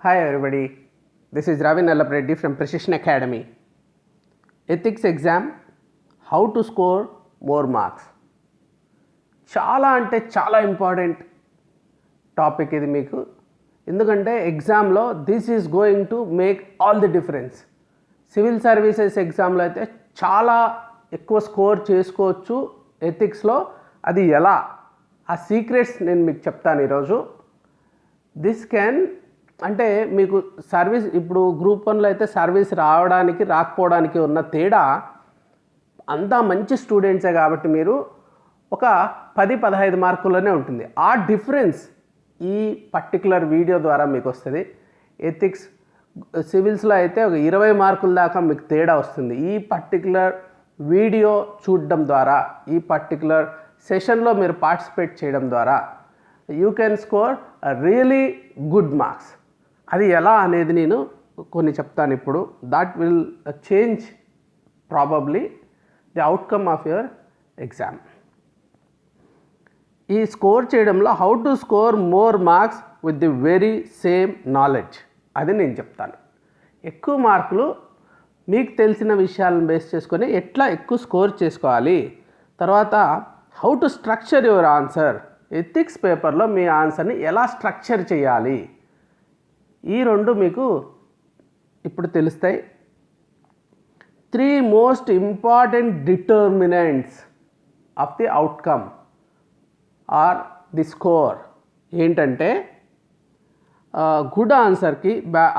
Hi everybody, this is Ravi Nallapreddy from Precision Academy. Ethics exam, how to score more marks. చాలా important topic ఇది మీకు. ఎందుకంటే ఎగ్జామ్లో this is going to make all the difference. Civil services ఎగ్జామ్లో అయితే చాలా ఎక్కువ score చేసుకోవచ్చు ఎథిక్స్లో. అది ఎలా, ఆ సీక్రెట్స్ నేను మీకు చెప్తాను ఈరోజు. దిస్ క్యాన్ అంటే మీకు సర్వీస్, ఇప్పుడు గ్రూప్ 1లో అయితే సర్వీస్ రావడానికి రాకపోవడానికి ఉన్న తేడా, అంతా మంచి స్టూడెంట్సే కాబట్టి మీరు ఒక 10-15 మార్కుల్లోనే ఉంటుంది. ఆ డిఫరెన్స్ ఈ పర్టికులర్ వీడియో ద్వారా మీకు వస్తుంది. ఎథిక్స్ సివిల్స్లో అయితే ఒక 20 మార్కుల దాకా మీకు తేడా వస్తుంది. ఈ పర్టికులర్ వీడియో చూడడం ద్వారా, ఈ పర్టికులర్ సెషన్లో మీరు పార్టిసిపేట్ చేయడం ద్వారా you can score really good marks. అది ఎలా అనేది నేను కొన్ని చెప్తాను ఇప్పుడు. That will change probably the outcome of your exam. ఈ స్కోర్ చేయడంలో how to score more marks with the very same knowledge, అది నేను చెప్తాను. ఎక్కువ మార్కులు మీకు తెలిసిన విషయాలను బేస్ చేసుకొని ఎట్లా ఎక్కువ స్కోర్ చేసుకోవాలి, తర్వాత how to structure your answer, ethics పేపర్లో మీ ఆన్సర్ని ఎలా స్ట్రక్చర్ చేయాలి, ఈ రెండు మీకు ఇప్పుడు తెలుస్తాయి. 3 most important determinants of the outcome are the score ఏంటంటే, గుడ్ ఆన్సర్కి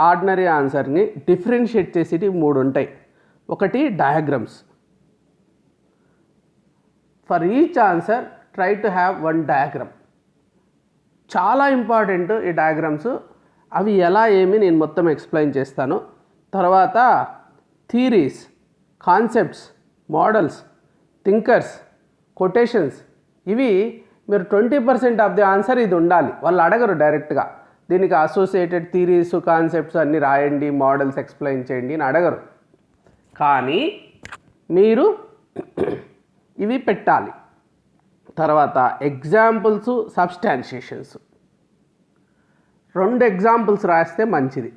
ఆర్డినరీ ఆన్సర్ని డిఫరెన్షియేట్ చేసేటి 3 ఉంటాయి. ఒకటి diagrams. For each answer try to have 1 diagram. చాలా ఇంపార్టెంట్ ఈ డయాగ్రామ్స్. అవి ఎలా ఏమి నేను మొత్తం ఎక్స్ప్లెయిన్ చేస్తాను. తర్వాత theories, concepts, models, thinkers, quotations, ఇవి మీరు 20% ఆఫ్ ది ఆన్సర్ ఇది ఉండాలి. వాళ్ళు అడగరు డైరెక్ట్గా, దీనికి అసోసియేటెడ్ థీరీస్, కాన్సెప్ట్స్ అన్నీ రాయండి, మోడల్స్ ఎక్స్ప్లెయిన్ చేయండి అని అడగరు. కానీ మీరు ఇవి పెట్టాలి. తర్వాత ఎగ్జాంపుల్స్, సబ్స్టాన్షియేషన్స్. 2 ఎగ్జాంపుల్స్ రాస్తే మంచిది.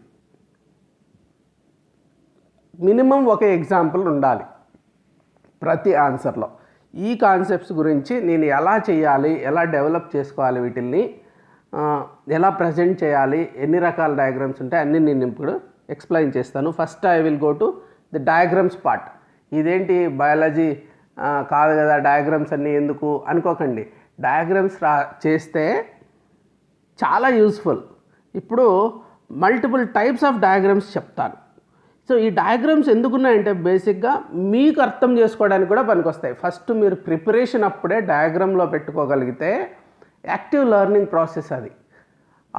మినిమం ఒక ఎగ్జాంపుల్ ఉండాలి ప్రతి ఆన్సర్లో. ఈ కాన్సెప్ట్స్ గురించి నేను ఎలా చేయాలి, ఎలా డెవలప్ చేసుకోవాలి, వీటిల్ని ఎలా ప్రజెంట్ చేయాలి, ఎన్ని రకాల డయాగ్రామ్స్ ఉంటాయి అన్నీ నేను ఇప్పుడు ఎక్స్ప్లెయిన్ చేస్తాను. First I will go to the diagrams part. ఇదేంటి బయాలజీ కాదు కదా, డయాగ్రామ్స్ అన్నీ ఎందుకు అనుకోకండి. డయాగ్రామ్స్ చేస్తే చాలా యూస్ఫుల్. ఇప్పుడు మల్టిపుల్ టైప్స్ ఆఫ్ డయాగ్రామ్స్ చెప్తాను. సో ఈ డయాగ్రామ్స్ ఎందుకున్నాయంటే బేసిక్గా మీకు అర్థం చేసుకోవడానికి కూడా పనికొస్తాయి. ఫస్ట్ మీరు ప్రిపరేషన్ అప్పుడే డయాగ్రామ్లో పెట్టుకోగలిగితే యాక్టివ్ లెర్నింగ్ ప్రాసెస్ అది.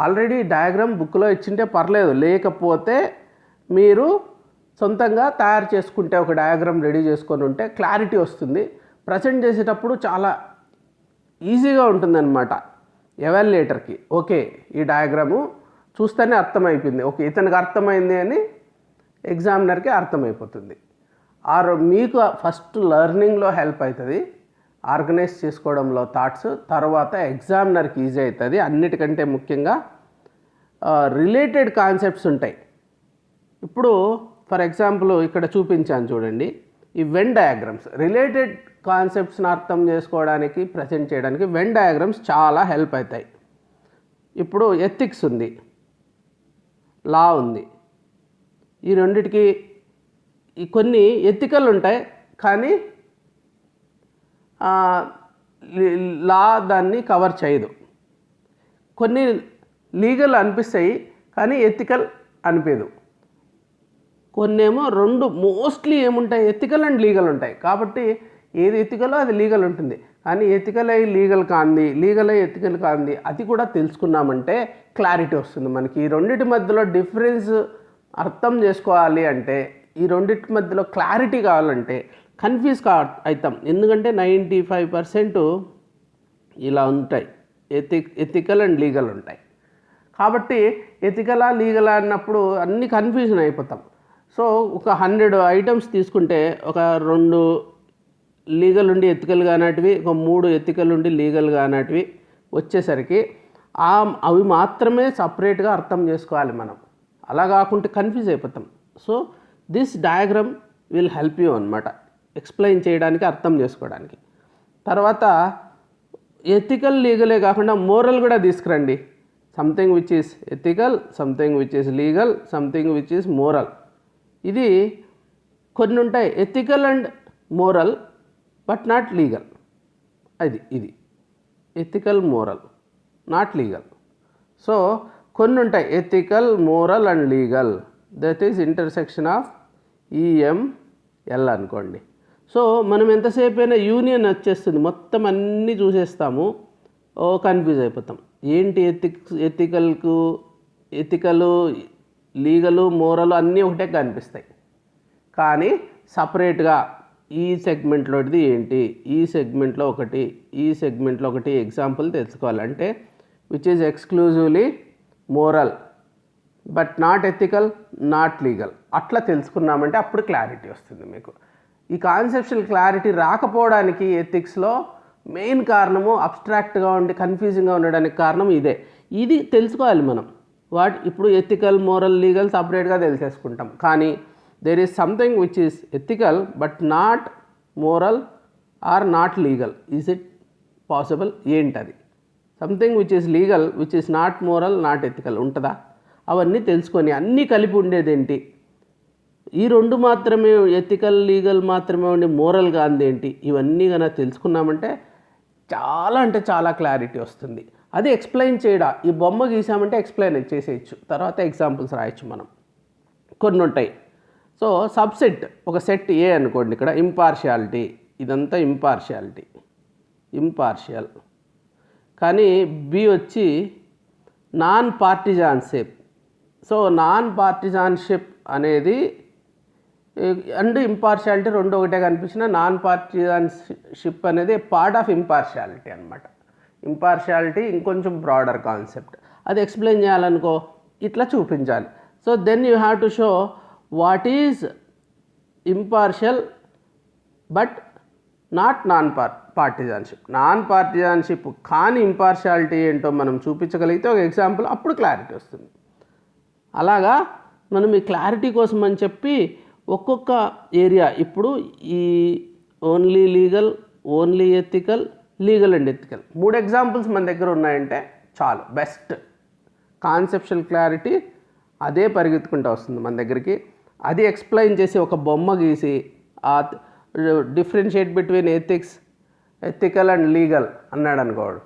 ఆల్రెడీ డయాగ్రామ్ బుక్లో ఇచ్చింటే పర్లేదు, లేకపోతే మీరు సొంతంగా తయారు చేసుకుంటే ఒక డయాగ్రామ్ రెడీ చేసుకొని ఉంటే క్లారిటీ వస్తుంది. ప్రజెంట్ చేసేటప్పుడు చాలా ఈజీగా ఉంటుందన్నమాట ఎవాల్యుయేటర్కి. ఓకే, ఈ డయాగ్రాము చూస్తేనే అర్థమైపోయింది, ఓకే ఇతనికి అర్థమైంది అని ఎగ్జామినర్కి అర్థమైపోతుంది. మీకు ఫస్ట్ లెర్నింగ్లో హెల్ప్ అవుతుంది, ఆర్గనైజ్ చేసుకోవడంలో థాట్స్. తర్వాత ఎగ్జామినర్కి ఈజీ అవుతుంది. అన్నిటికంటే ముఖ్యంగా రిలేటెడ్ కాన్సెప్ట్స్ ఉంటాయి. ఇప్పుడు ఫర్ ఎగ్జాంపుల్ ఇక్కడ చూపించాను చూడండి, ఈ వెన్ డయాగ్రామ్స్ రిలేటెడ్ కాన్సెప్ట్స్ని అర్థం చేసుకోవడానికి, ప్రజెంట్ చేయడానికి వెన్ డయాగ్రామ్స్ చాలా హెల్ప్ అవుతాయి. ఇప్పుడు ఎథిక్స్ ఉంది, లా ఉంది. ఈ రెండిటికి కొన్ని ఎథికల్ ఉంటాయి, కానీ లా దాన్ని కవర్ చేయదు. కొన్ని లీగల్ అనిపిస్తాయి, కానీ ఎథికల్ అనిపించదు. కొన్నేమో 2 మోస్ట్లీ ఏముంటాయి, ఎథికల్ అండ్ లీగల్ ఉంటాయి. కాబట్టి ఏది ఎథికలో అది లీగల్ ఉంటుంది. కానీ ఎథికల్ అయ్యి లీగల్ కాంది, లీగల్ అయ్యి ఎథికల్ కాంది, అది కూడా తెలుసుకున్నామంటే క్లారిటీ వస్తుంది మనకి. ఈ రెండింటి మధ్యలో డిఫరెన్స్ అర్థం చేసుకోవాలి అంటే, ఈ రెండింటి మధ్యలో క్లారిటీ కావాలంటే కన్ఫ్యూజ్ అవుతాం. ఎందుకంటే 95% ఇలా ఉంటాయి, ఎథికల్ అండ్ లీగల్ ఉంటాయి. కాబట్టి ఎథికలా లీగలా అన్నప్పుడు అన్నీ కన్ఫ్యూజన్ అయిపోతాం. సో ఒక 100 ఐటమ్స్ తీసుకుంటే ఒక 2 లీగల్ ఉండి ఎథికల్ కానటివి, ఒక 3 ఎథికల్ ఉండి లీగల్ కానటివి వచ్చేసరికి అవి మాత్రమే సపరేట్గా అర్థం చేసుకోవాలి మనం. అలా కాకుంటే కన్ఫ్యూజ్ అయిపోతాం. So this diagram will help you అనమాట ఎక్స్ప్లెయిన్ చేయడానికి, అర్థం చేసుకోవడానికి. తర్వాత ఎథికల్ లీగలే కాకుండా మోరల్ కూడా తీసుకురండి. Something which is ethical, something which is legal, something which is moral. ఇది కొన్ని ఉంటాయి, ethical and moral but not legal. ఇది ethical, moral, not legal. So కొన్ని ఉంటాయి ethical, moral and legal, that is intersection of EML అనుకోండి. So మనం ఎంతసేపు అయినా యూనియన్ వచ్చేస్తుంది, మొత్తం అన్నీ చూసేస్తాము, కన్ఫ్యూజ్ అయిపోతాం. ఏంటి ఎథికలు, లీగలు, మోరల్ అన్నీ ఒకటే కనిపిస్తాయి. కానీ సపరేట్గా ఈ సెగ్మెంట్లోది ఏంటి, ఈ సెగ్మెంట్లో ఒకటి, ఈ సెగ్మెంట్లో ఒకటి ఎగ్జాంపుల్ తెలుసుకోవాలంటే which is exclusively moral but not ethical, not legal, అట్లా తెలుసుకున్నామంటే అప్పుడు క్లారిటీ వస్తుంది మీకు. ఈ కాన్సెప్షువల్ క్లారిటీ రాకపోవడానికి ఎథిక్స్లో మెయిన్ కారణము అబ్స్ట్రాక్ట్గా ఉండి కన్ఫ్యూజింగ్గా ఉండడానికి కారణం ఇదే. ఇది తెలుసుకోవాలి మనం. ఇప్పుడు ఎథికల్, మోరల్, లీగల్ సపరేట్గా తెలిసేసుకుంటాం. కానీ there is something which is ethical but not moral or not legal. Is it possible? ఏంటది? Something which is legal which is not moral, not ethical ఉంటుందా? అవన్నీ తెలుసుకొని అన్నీ కలిపి ఉండేదేంటి? ఈ రెండు మాత్రమే ఎథికల్, లీగల్ మాత్రమే ఉండి మోరల్ కాంది ఏంటి? ఇవన్నీ కనుక తెలుసుకున్నామంటే చాలా అంటే చాలా క్లారిటీ వస్తుంది. అది ఎక్స్ప్లెయిన్ చేయడా, ఈ బొమ్మ గీసామంటే ఎక్స్ప్లెయిన్ చేసేయచ్చు, తర్వాత ఎగ్జాంపుల్స్ రాయొచ్చు మనం. కొన్ని ఉంటాయి. సో సబ్సెట్, ఒక సెట్ ఏ అనుకోండి, ఇక్కడ ఇంపార్షియాలిటీ, ఇదంతా ఇంపార్షియల్. కానీ బి వచ్చి non partisanship. So non partisanship అనేది అండ్ ఇంపార్షియాలిటీ రెండు ఒకటే కనిపించిన నాన్ పార్టిజాన్షిప్ అనేది పార్ట్ ఆఫ్ ఇంపార్షియాలిటీ అనమాట. ఇంపార్షియాలిటీ ఇంకొంచెం బ్రాడర్ కాన్సెప్ట్. అది ఎక్స్ప్లెయిన్ చేయాలనుకో ఇట్లా చూపించాలి. So then you have to show what is impartial but not partisanship. Non partisanship కానీ ఇంపార్షియాలిటీ ఏంటో మనం చూపించగలిగితే ఒక ఎగ్జాంపుల్, అప్పుడు క్లారిటీ వస్తుంది. అలాగా మనం ఈ క్లారిటీ కోసం అని చెప్పి ఒక్కొక్క ఏరియా, ఇప్పుడు ఈ only legal, only ethical, legal and ethical 3 examples మన దగ్గర ఉన్నాయంటే చాలు, బెస్ట్. కాన్సెప్షువల్ క్లారిటీ అదే పరిగెత్తుకుంటూ వస్తుంది మన దగ్గరికి. అది ఎక్స్ప్లెయిన్ చేసి ఒక బొమ్మ గీసి ఆ differentiate between ethical and legal అన్నాడు అనుకోడు,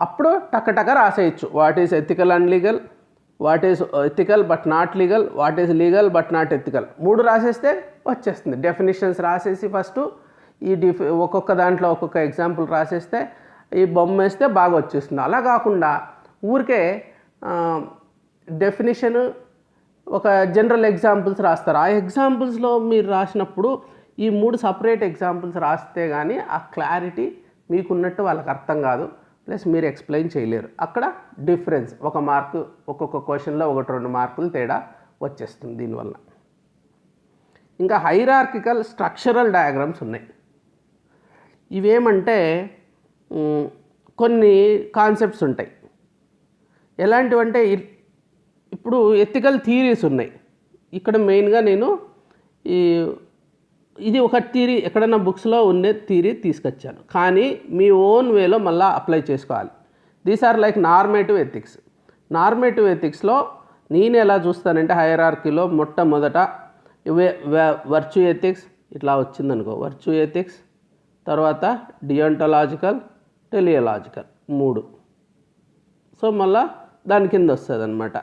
అప్పుడు టక్క రాసేయచ్చు. What is ethical and legal, what is ethical but not legal, what is legal but not ethical, 3 రాసేస్తే వచ్చేస్తుంది. డెఫినేషన్స్ రాసేసి ఫస్ట్ ఈ ఒక్కొక్క దాంట్లో ఒక్కొక్క ఎగ్జాంపుల్ రాసేస్తే ఈ బొమ్మ వేస్తే బాగా వచ్చేస్తుంది. అలా కాకుండా ఊరికే డెఫినేషన్ ఒక జనరల్ ఎగ్జాంపుల్స్ రాస్తారు. ఆ ఎగ్జాంపుల్స్లో మీరు రాసినప్పుడు ఈ 3 సపరేట్ ఎగ్జాంపుల్స్ రాస్తే కానీ ఆ క్లారిటీ మీకున్నట్టు వాళ్ళకి అర్థం కాదు, ప్లస్ మీరు ఎక్స్ప్లెయిన్ చేయలేరు. అక్కడ డిఫరెన్స్, 1 మార్కు ఒక్కొక్క క్వశ్చన్లో 1-2 మార్కులు తేడా వచ్చేస్తుంది దీనివల్ల. ఇంకా హైరార్కికల్ స్ట్రక్చరల్ డయాగ్రామ్స్ ఉన్నాయి. ఇవేమంటే కొన్ని కాన్సెప్ట్స్ ఉంటాయి. ఎలాంటివంటే ఇప్పుడు ఎథికల్ థియరీస్ ఉన్నాయి. ఇక్కడ మెయిన్గా నేను ఇది ఒక థియరీ, ఎక్కడన్నా బుక్స్లో ఉండే థియరీ తీసుకొచ్చాను, కానీ మీ ఓన్ వేలో మళ్ళీ అప్లై చేసుకోవాలి. These are like normative ethics. Normative ఎథిక్స్లో నేను ఎలా చూస్తానంటే హైరార్కీలో మొట్టమొదట వర్చ్యూ ఎథిక్స్ ఇట్లా వచ్చిందనుకో, వర్చ్యూ ఎథిక్స్, తర్వాత డియోంటలాజికల్, టెలియలాజికల్ 3. సో మళ్ళీ దాని కింద వస్తుంది అనమాట.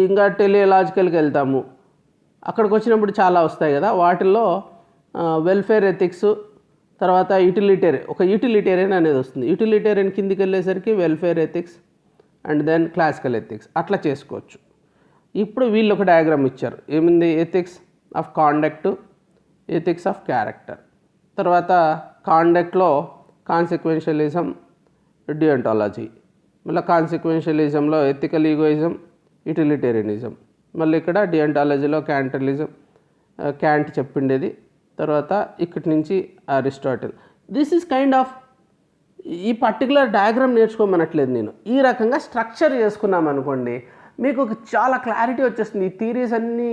ఇంకా టెలియలాజికల్కి వెళ్తాము, అక్కడికి వచ్చినప్పుడు చాలా వస్తాయి కదా, వాటిల్లో వెల్ఫేర్ ఎథిక్స్, తర్వాత యూటిలిటేరియన్ అనేది వస్తుంది. యూటిలిటేరియన్ కిందికి వెళ్ళేసరికి welfare ethics and then classical ethics అట్లా చేసుకోవచ్చు. ఇప్పుడు వీళ్ళు ఒక డయాగ్రామ్ ఇచ్చారు, ఏముంది, ethics of conduct, ethics of character. తర్వాత కాండక్ట్లో కాన్సిక్వెన్షియలిజం, డియోంటాలజీ, మళ్ళీ కాన్సిక్వెన్షియలిజంలో ఎథికల్ ఈగోయిజం, యూటిలిటేరియనిజం, మళ్ళీ ఇక్కడ డియోంటాలజీలో క్యాంటలిజం, క్యాంట్ చెప్పిండేది, తర్వాత ఇక్కడి నుంచి Aristotle. This is kind of ఈ పర్టికులర్ డయాగ్రామ్ నేర్చుకోమనట్లేదు నేను. ఈ రకంగా స్ట్రక్చర్ చేసుకున్నాం అనుకోండి, మీకు చాలా క్లారిటీ వచ్చేస్తుంది. ఈ థీరీస్ అన్నీ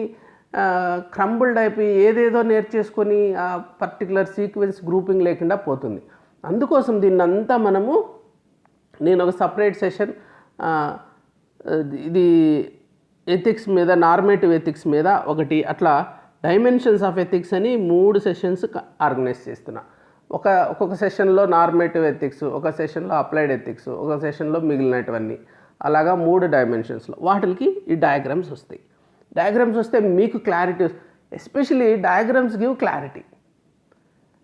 క్రంబుల్డ్ అయిపోయి ఏదేదో నేర్చేసుకొని ఆ పర్టికులర్ సీక్వెన్స్ గ్రూపింగ్ లేకుండా పోతుంది. అందుకోసం దీన్నంతా నేను ఒక సపరేట్ సెషన్ ఇది ఎథిక్స్ మీద, నార్మేటివ్ ఎథిక్స్ మీద ఒకటి, అట్లా డైమెన్షన్స్ ఆఫ్ ఎథిక్స్ అని 3 సెషన్స్ ఆర్గనైజ్ చేస్తున్నా. ఒక్కొక్క సెషన్లో నార్మేటివ్ ఎథిక్స్, ఒక సెషన్లో అప్లైడ్ ఎథిక్స్, ఒక సెషన్లో మిగిలినటువన్నీ, అలాగా 3 డైమెన్షన్స్లో వాటికి ఈ డయాగ్రామ్స్ వస్తాయి. డయాగ్రామ్స్ వస్తే మీకు clarity, especially diagrams give clarity.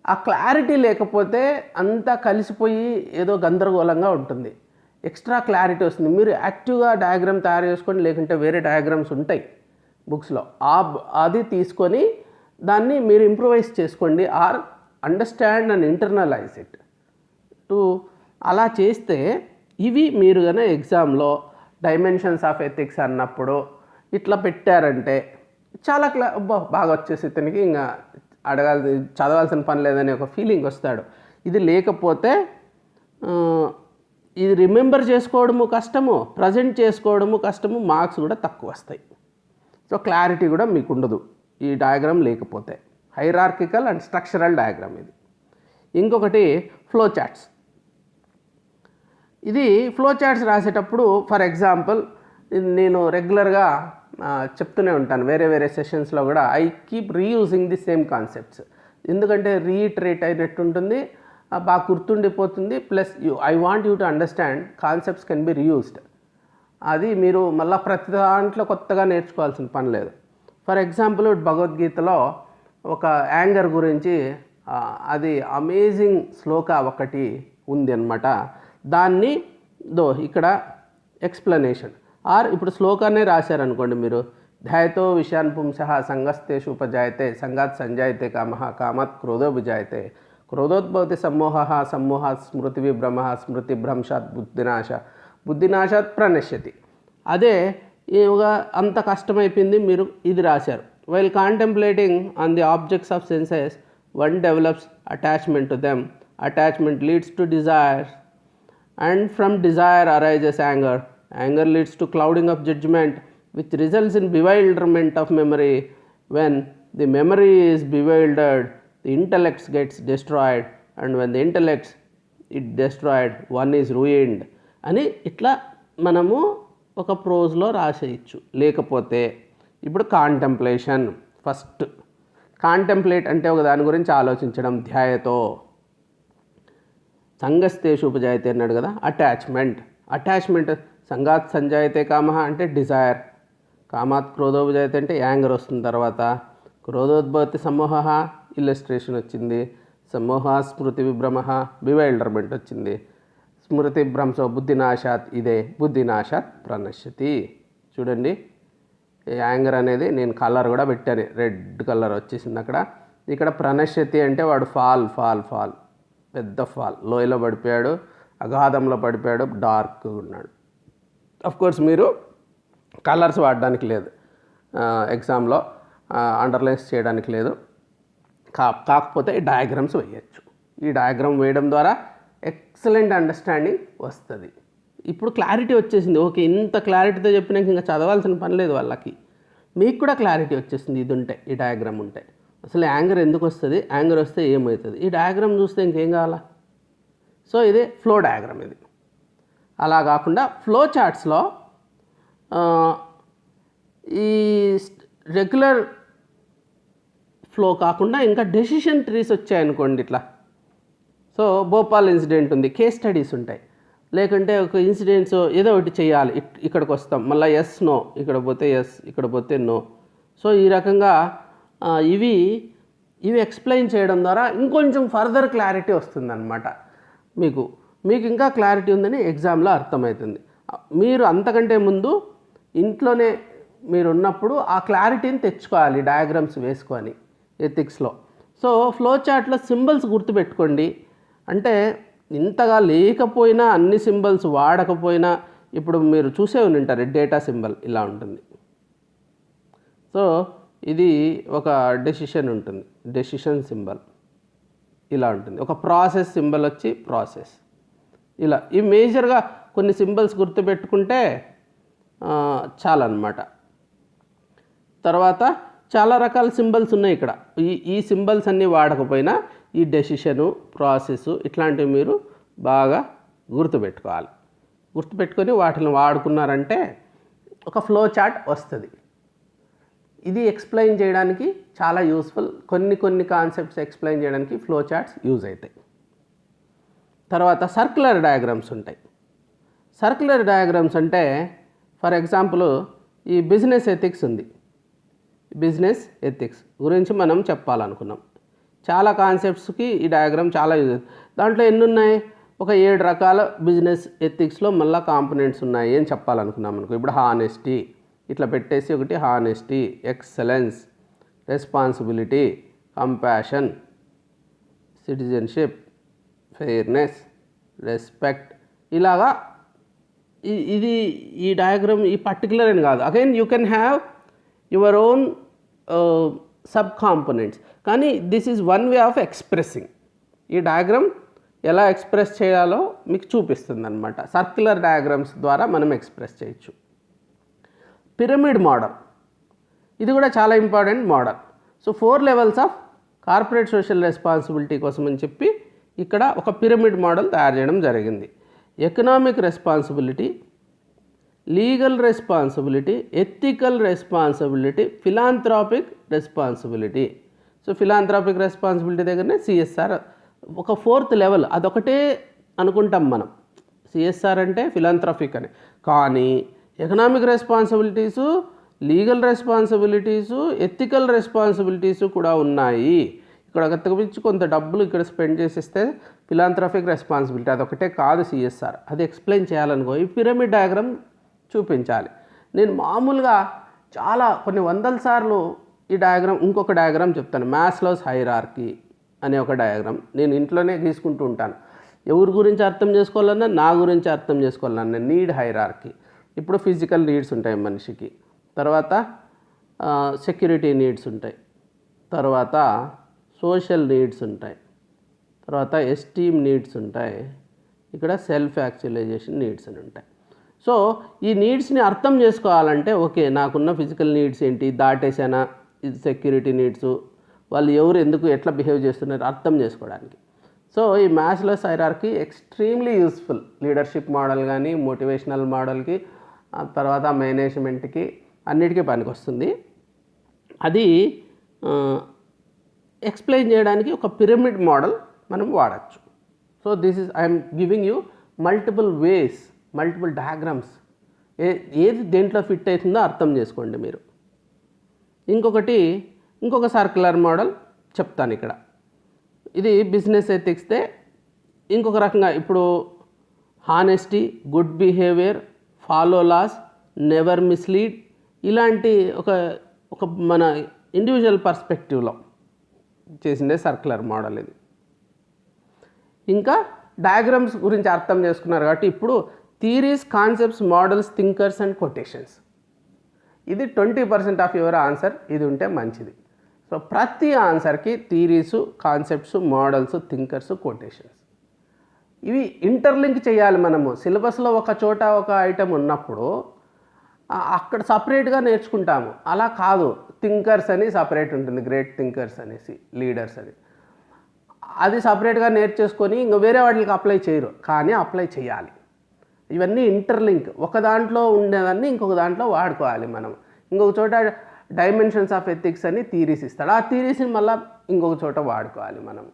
ఆ క్లారిటీ లేకపోతే అంతా కలిసిపోయి ఏదో గందరగోళంగా ఉంటుంది. ఎక్స్ట్రా క్లారిటీ వస్తుంది. మీరు యాక్టివ్గా డయాగ్రామ్ తయారు చేసుకోండి, లేకుంటే వేరే డయాగ్రామ్స్ ఉంటాయి బుక్స్లో, అది తీసుకొని దాన్ని మీరు ఇంప్రూవైజ్ చేసుకోండి, or understand and internalise it too. అలా చేస్తే ఇవి మీరు కనుక ఎగ్జామ్లో డైమెన్షన్స్ ఆఫ్ ఎథిక్స్ అన్నప్పుడు ఇట్లా పెట్టారంటే చాలా బాగా వచ్చేసి ఇతనికి ఇంకా చదవాల్సిన పని లేదని ఒక ఫీలింగ్ వస్తాడు. ఇది లేకపోతే ఇది రిమెంబర్ చేసుకోవడము కష్టము, ప్రజెంట్ చేసుకోవడము కష్టము, మార్క్స్ కూడా తక్కువ వస్తాయి. సో క్లారిటీ కూడా మీకు ఉండదు ఈ డయాగ్రామ్ లేకపోతే. హైరార్కికల్ అండ్ స్ట్రక్చరల్ డయాగ్రామ్ ఇది. ఇంకొకటి ఫ్లో చార్ట్స్. ఇది ఫ్లో చార్ట్స్ రాసేటప్పుడు ఫర్ ఎగ్జాంపుల్ నేను రెగ్యులర్గా చెప్తూనే ఉంటాను వేరే వేరే సెషన్స్లో కూడా, I keep reusing the same concepts. ఎందుకంటే రీఇటరేట్ అయినట్టు ఉంటుంది, బాగా గుర్తుండిపోతుంది. Plus I want you to understand concepts can be reused. అది మీరు మళ్ళీ ప్రతి దాంట్లో కొత్తగా నేర్చుకోవాల్సిన పని లేదు. ఫర్ ఎగ్జాంపుల్ భగవద్గీతలో ఒక యాంగర్ గురించి అది అమేజింగ్ శ్లోక ఒకటి ఉంది అన్నమాట. దాన్ని ఇక్కడ ఎక్స్ప్లెనేషన్, ఆర్ ఇప్పుడు శ్లోకాన్నే రాశారనుకోండి మీరు, ధ్యాయతో విషయాన్ పుంసః సంగస్తేషు ఉపజాయతే సంగాత్ సంజాయతే కామః కామాత్ క్రోధో విజాయతే క్రోధోద్భవతి సమ్మోహః సమ్మోహాత్ స్మృతి విభ్రమః స్మృతి భ్రంశాత్ బుద్ధినాశాత్ ప్రణశ్యతి. అదే అంత కష్టమైపోయింది, మీరు ఇది రాశారు. While contemplating on the objects of senses one develops attachment to them, attachment leads to desire, and from desire arises anger, anger leads to clouding of judgment, which results in bewilderment of memory. When the memory is bewildered, the intellect gets destroyed, and when the intellect is destroyed, one is ruined. అని ఇట్లా మనము ఒక ప్రోజ్లో రాసేయచ్చు. లేకపోతే ఇప్పుడు contemplation. First contemplate అంటే ఒక దాని గురించి ఆలోచించడం, ధ్యాయతో. సంగస్తేషు ఉపజాయతే అన్నాడు కదా, అటాచ్మెంట్ సంగాత్ సంజాయతే కామః అంటే డిజైర్, కామాత్ క్రోధోపజాయతే అంటే యాంగర్ వస్తుంది. తర్వాత క్రోధోద్భవతి సమ్మోహ ఇల్లస్ట్రేషన్ వచ్చింది, సమ్మోహ స్మృతి విభ్రమః బివైల్డర్మెంట్ వచ్చింది, స్మృతి భ్రంశో బుద్ధినాశాత్, ఇదే బుద్ధినాశాత్ ప్రణశ్యతి. చూడండి యాంగర్ అనేది నేను కలర్ కూడా పెట్టాను, రెడ్ కలర్ వచ్చేసింది అక్కడ. ఇక్కడ ప్రణశ్యతి అంటే వాడు ఫాల్ పెద్ద ఫాల్, లోయలో పడిపోయాడు, అగాధంలో పడిపోయాడు, డార్క్గా ఉన్నాడు. కోర్స్ మీరు కలర్స్ వాడడానికి లేదు, ఎగ్జామ్లో అండర్లైన్స్ చేయడానికి లేదు. కాకపోతే ఈ డయాగ్రామ్స్ వేయచ్చు. ఈ డయాగ్రామ్ వేయడం ద్వారా ఎక్సలెంట్ అండర్స్టాండింగ్ వస్తుంది. ఇప్పుడు క్లారిటీ వచ్చేసింది. ఓకే, ఇంత క్లారిటీతో చెప్పినాక ఇంకా చదవాల్సిన పని లేదు వాళ్ళకి. మీకు కూడా క్లారిటీ వచ్చేసింది ఇది ఉంటే, ఈ డయాగ్రామ్ ఉంటే. అసలు యాంగర్ ఎందుకు వస్తుంది, యాంగర్ వస్తే ఏమవుతుంది, ఈ డయాగ్రామ్ చూస్తే ఇంకేం కావాలా. సో ఇది ఫ్లో డయాగ్రామ్ ఇది. అలా కాకుండా ఫ్లో చార్ట్స్లో ఈ రెగ్యులర్ ఫ్లో కాకుండా ఇంకా డెసిషన్ ట్రీస్ వచ్చాయనుకోండి ఇట్లా. సో భోపాల్ ఇన్సిడెంట్ ఉంది, కేస్ స్టడీస్ ఉంటాయి. లేకుంటే ఒక ఇన్సిడెంట్స్ ఏదో ఒకటి చేయాలి, ఇక్కడికి వస్తాం, మళ్ళీ ఎస్ నో, ఇక్కడ పోతే ఎస్, ఇక్కడ పోతే నో. సో ఈ రకంగా ఇవి ఎక్స్ప్లెయిన్ చేయడం ద్వారా ఇంకొంచెం ఫర్దర్ క్లారిటీ వస్తుందన్నమాట. మీకు ఇంకా క్లారిటీ ఉందని ఎగ్జామ్లో అర్థమవుతుంది. మీరు అంతకంటే ముందు ఇంట్లోనే మీరు ఉన్నప్పుడు ఆ క్లారిటీని తెచ్చుకోవాలి డయాగ్రామ్స్ వేసుకొని ఎథిక్స్లో. సో ఫ్లో చార్ట్లో సింబల్స్ గుర్తుపెట్టుకోండి. అంటే ఇంతగా లేకపోయినా, అన్ని సింబల్స్ వాడకపోయినా, ఇప్పుడు మీరు చూసే ఉంటారు డేటా సింబల్ ఇలా ఉంటుంది. సో ఇది ఒక డెసిషన్ ఉంటుంది, డెసిషన్ సింబల్ ఇలా ఉంటుంది. ఒక ప్రాసెస్ సింబల్ వచ్చి ప్రాసెస్, ఇలా ఈ మేజర్గా కొన్ని సింబల్స్ గుర్తుపెట్టుకుంటే చాలన్నమాట. తర్వాత చాలా రకాల సింబల్స్ ఉన్నాయి ఇక్కడ. ఈ సింబల్స్ అన్నీ వాడకపోయినా ఈ డెసిషను, ప్రాసెస్ ఇట్లాంటివి మీరు బాగా గుర్తుపెట్టుకోవాలి. గుర్తుపెట్టుకొని వాటిని వాడుకున్నారంటే ఒక ఫ్లో చార్ట్ వస్తుంది. ఇది ఎక్స్ప్లెయిన్ చేయడానికి చాలా యూస్ఫుల్. కొన్ని కాన్సెప్ట్స్ ఎక్స్ప్లెయిన్ చేయడానికి ఫ్లో చార్ట్స్ యూజ్ అవుతాయి. తర్వాత సర్క్యులర్ డయాగ్రామ్స్ ఉంటాయి. సర్క్యులర్ డయాగ్రామ్స్ అంటే ఫర్ ఎగ్జాంపుల్ ఈ బిజినెస్ ఎథిక్స్ ఉంది. బిజినెస్ ఎథిక్స్ గురించి మనం చెప్పాలనుకున్నాం. చాలా కాన్సెప్ట్స్కి ఈ డయాగ్రామ్ చాలా యూజ్ అవుతుంది. దాంట్లో ఎన్ని ఉన్నాయి? ఒక 7 రకాల బిజినెస్ ఎథిక్స్లో మళ్ళీ కాంపోనెంట్స్ ఉన్నాయి అని చెప్పాలనుకున్నాం అనుకో. ఇప్పుడు హానెస్టీ ఇట్లా పెట్టేసి ఒకటి honesty, excellence, responsibility, compassion, citizenship, fairness, respect, ఇలాగా ఇది ఈ డయాగ్రామ్ ఈ పర్టికులర్ అని కాదు. Again you can have your own sub components, కానీ this is one way of expressing. ఈ డయాగ్రామ్ ఎలా ఎక్స్ప్రెస్ చేయాలో మీకు చూపిస్తుంది అనమాట. సర్క్యులర్ డయాగ్రామ్స్ ద్వారా మనం ఎక్స్ప్రెస్ చేయొచ్చు. పిరమిడ్ మోడల్, ఇది కూడా చాలా important model. So 4 levels of corporate social responsibility కోసం అని చెప్పి ఇక్కడ ఒక పిరమిడ్ మోడల్ తయారు చేయడం జరిగింది. Economic responsibility, legal responsibility, ethical responsibility, philanthropic responsibility. So philanthropic responsibility దగ్గరనే సిఎస్ఆర్ ఒక 4th లెవెల్. అదొకటే అనుకుంటాం మనం, సిఎస్ఆర్ అంటే ఫిలాంథ్రాపిక్ అని. కానీ ఎకనామిక్ రెస్పాన్సిబిలిటీసు, లీగల్ రెస్పాన్సిబిలిటీసు, ఎథికల్ రెస్పాన్సిబిలిటీసు కూడా ఉన్నాయి. ఇక్కడ తగ్గించి కొంత డబ్బులు ఇక్కడ స్పెండ్ చేసిస్తే ఫిలాంథ్రాపిక్ రెస్పాన్సిబిలిటీ, అదొకటే కాదు సిఎస్ఆర్. అది ఎక్స్ప్లెయిన్ చేయాలనుకో ఈ పిరమిడ్ డయాగ్రామ్ చూపించాలి. నేను మామూలుగా కొన్ని వందల సార్లు ఈ డయాగ్రామ్, ఇంకొక డయాగ్రామ్ చెప్తాను, మాస్లోస్ హైరార్కీ అనే ఒక డయాగ్రామ్. నేను ఇంట్లోనే గీసుకుంటూ ఉంటాను. ఎవరి గురించి అర్థం చేసుకోవాలన్నా, నా గురించి అర్థం చేసుకోవాలన్నా, నీడ్ హైరార్కీ. ఇప్పుడు ఫిజికల్ నీడ్స్ ఉంటాయి మనిషికి, తర్వాత సెక్యూరిటీ నీడ్స్ ఉంటాయి, తర్వాత సోషల్ నీడ్స్ ఉంటాయి, తర్వాత ఎస్టీమ్ నీడ్స్ ఉంటాయి, ఇక్కడ సెల్ఫ్ యాక్చువలైజేషన్ నీడ్స్ అని ఉంటాయి. సో ఈ నీడ్స్ని అర్థం చేసుకోవాలంటే ఓకే, నాకున్న ఫిజికల్ నీడ్స్ ఏంటి, దాటేసానా, ఇది సెక్యూరిటీ నీడ్స్, వాళ్ళు ఎవరు ఎందుకు ఎట్లా బిహేవ్ చేస్తున్నారు అర్థం చేసుకోవడానికి. సో ఈ Maslow's hierarchy extremely useful leadership model కానీ, మోటివేషనల్ మోడల్కి, తర్వాత మేనేజ్మెంట్కి, అన్నిటికీ పనికొస్తుంది. అది ఎక్స్ప్లెయిన్ చేయడానికి ఒక పిరమిడ్ మోడల్ మనం వాడచ్చు. So this is I'm giving you multiple ways, multiple diagrams. ఏది దేంట్లో ఫిట్ అవుతుందో అర్థం చేసుకోండి మీరు. ఇంకొక సర్క్యులర్ మోడల్ చెప్తాను ఇక్కడ. ఇది బిజినెస్ ఎథిక్స్దే ఇంకొక రకంగా. ఇప్పుడు honesty, good behaviour, follow laws, never mislead, ఇలాంటి ఒక మన ఇండివిజువల్ పర్స్పెక్టివ్లో చేసిందే సర్క్యులర్ మోడల్ ఇది. ఇంకా డయాగ్రామ్స్ గురించి అర్థం చేసుకున్నారు కాబట్టి ఇప్పుడు theories, concepts, models, thinkers and quotations. ఇది 20% ఆఫ్ యువర్ ఆన్సర్. ఇది ఉంటే మంచిది. సో ప్రతి ఆన్సర్కి థియరీసు, కాన్సెప్ట్స్, మోడల్స్, థింకర్స్, కొటేషన్స్ ఇవి ఇంటర్లింక్ చేయాలి. మనము సిలబస్లో ఒక చోట ఒక ఐటెం ఉన్నప్పుడు అక్కడ సపరేట్గా నేర్చుకుంటాము. అలా కాదు, థింకర్స్ అని సపరేట్ ఉంటుంది, గ్రేట్ థింకర్స్ అనేసి, లీడర్స్ అని, అది సపరేట్గా నేర్చేసుకొని ఇంకా వేరే వాటికి అప్లై చేయరు, కానీ అప్లై చేయాలి. ఇవన్నీ ఇంటర్లింక్. ఒక దాంట్లో ఉండేదాన్ని ఇంకొక దాంట్లో వాడుకోవాలి మనం. ఇంకొక చోట డైమెన్షన్స్ ఆఫ్ ఎథిక్స్ అని థీరీస్ ఇస్తాడు, ఆ థీరీస్ని మళ్ళీ ఇంకొక చోట వాడుకోవాలి మనం.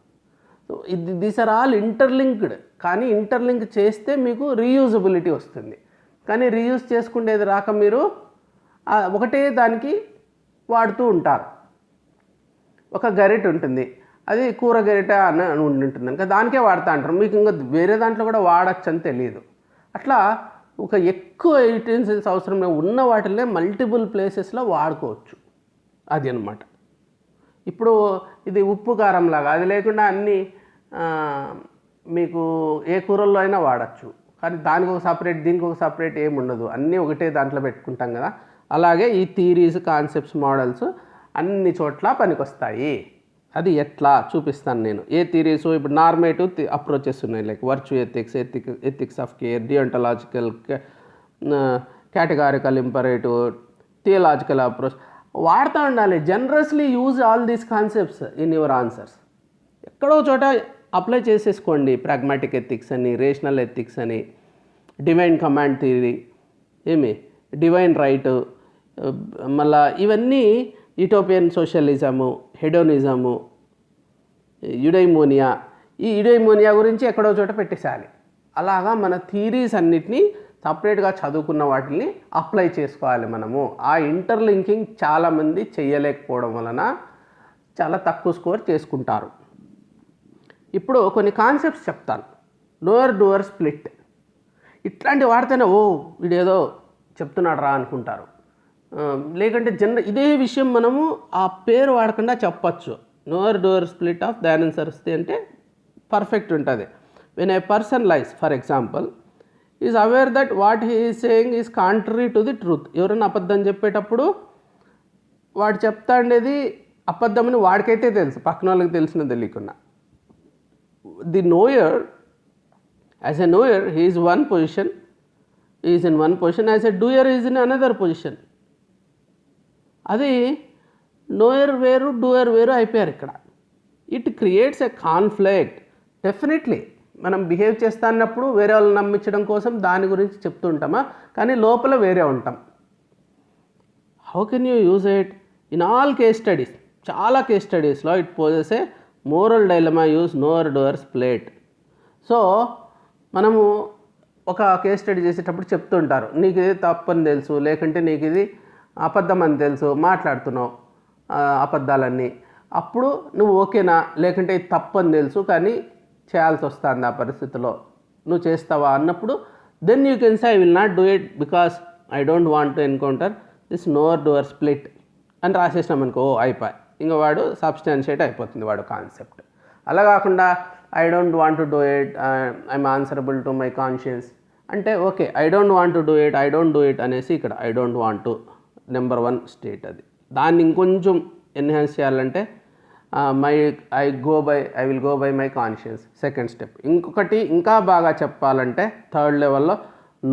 So these are all interlinked. కానీ ఇంటర్లింక్ చేస్తే మీకు రీయూజబిలిటీ వస్తుంది. కానీ రీయూజ్ చేసుకునేది రాక మీరు ఒకటే దానికి వాడుతూ ఉంటారు. ఒక గరిట ఉంటుంది, అది కూర గరిట అని ఉంటుంది, ఇంకా దానికే వాడుతూ అంటారు. మీకు ఇంకా వేరే దాంట్లో కూడా వాడచ్చు అని తెలియదు. అట్లా ఒక ఎక్కువ యూటెన్సిల్స్ అవసరం ఉన్న వాటినే మల్టిపుల్ ప్లేసెస్లో వాడుకోవచ్చు. అది అన్నమాట. ఇప్పుడు ఇది ఉప్పు కారం లాగా, అది లేకుండా అన్నీ మీకు ఏ కూరల్లో అయినా వాడచ్చు. కానీ దానికి ఒక సపరేట్, దీనికి ఒక సపరేట్ ఏమి ఉండదు, అన్నీ ఒకటే దాంట్లో పెట్టుకుంటాం కదా. అలాగే ఈ థియరీస్, కాన్సెప్ట్స్, మోడల్స్ అన్ని చోట్ల పనికొస్తాయి అది ఎట్లా చూపిస్తాను నేను. ఏ థియరీస్ ఇప్పుడు నార్మేటివ్ అప్రోచెస్ ఉన్నాయి, like virtue ethics, ethics of care, deontological, categorical imperative, theological approach వాడుతూ ఉండాలి. Generously use all these concepts in your answers. ఎక్కడో చోట అప్లై చేసేసుకోండి. ప్రాగ్మాటిక్ ఎథిక్స్ అని, రేషనల్ ఎథిక్స్ అని, divine command theory, divine right, మళ్ళా ఇవన్నీ యూటోపియన్ సోషలిజము, హెడోనిజము, యుడైమోనియా. ఈ యుడైమోనియా గురించి ఎక్కడో చోట పెట్టేసేయాలి. అలాగా మన థీరీస్ అన్నిటినీ సపరేట్గా చదువుకున్న వాటిని అప్లై చేసుకోవాలి మనము. ఆ ఇంటర్లింకింగ్ చాలామంది చేయలేకపోవడం వలన చాలా తక్కువ స్కోర్ చేసుకుంటారు. ఇప్పుడు కొన్ని కాన్సెప్ట్స్ చెప్తాను. లోయర్ డూయర్ స్ప్లిట్ ఇట్లాంటి వాడితేనే వీడేదో చెప్తున్నాడు రా అనుకుంటారు. లేకంటే ఇదే విషయం మనము ఆ పేరు వాడకుండా చెప్పచ్చు. Lower doer split of Dayanand Saraswati అంటే పర్ఫెక్ట్ ఉంటుంది. When a person lies, for example, is aware that what he is saying is contrary to the truth. ఎవరైనా అబద్ధం చెప్పేటప్పుడు వాడు చెప్తా ఉండేది అబద్ధమని వాడికైతే తెలుసు, పక్కన వాళ్ళకి తెలిసిన తెలియకుండా. The knower, as a knower he is one position, is in one position, as a doer is in another position. అది నోయర్ వేరు, డూయర్ వేరు అయిపోయారు ఇక్కడ. It creates a conflict. Definitely మనం బిహేవ్ చేస్తున్నప్పుడు వేరే వాళ్ళని నమ్మించడం కోసం దాని గురించి చెప్తూ ఉంటామా, కానీ లోపల వేరే ఉంటాం. How can you use it in all case studies? చాలా కేస్ స్టడీస్లో it poses A moral dilemma, use lower doer split. So మనము ఒక కేస్ స్టడీ చేసేటప్పుడు చెప్తుంటారు, నీకు ఇది తప్పని తెలుసు, లేకుంటే నీకు ఇది అబద్ధం అని తెలుసు, మాట్లాడుతున్నావు అబద్ధాలన్నీ, అప్పుడు నువ్వు ఓకేనా, లేకుంటే ఇది తప్పని తెలుసు కానీ చేయాల్సి వస్తుంది ఆ పరిస్థితిలో, నువ్వు చేస్తావా అన్నప్పుడు then you can say I will not do it because I don't want to encounter this lower doer split అని రాసేసినాం అనుకో, అయిపోయి ఇంకా వాడు సబ్స్టాన్షియేట్ అయిపోతుంది వాడు కాన్సెప్ట్. అలా కాకుండా I don't want to do it, I'm answerable to my conscience అంటే okay, I don't want to do it, I don't do it అనేసి ఇక్కడ I don't want to number 1 state. అది దాన్ని ఇంకొంచెం ఎన్హాన్స్ చేయాలంటే I will go by my conscience, second step. ఇంకొకటి ఇంకా బాగా చెప్పాలంటే థర్డ్ లెవెల్లో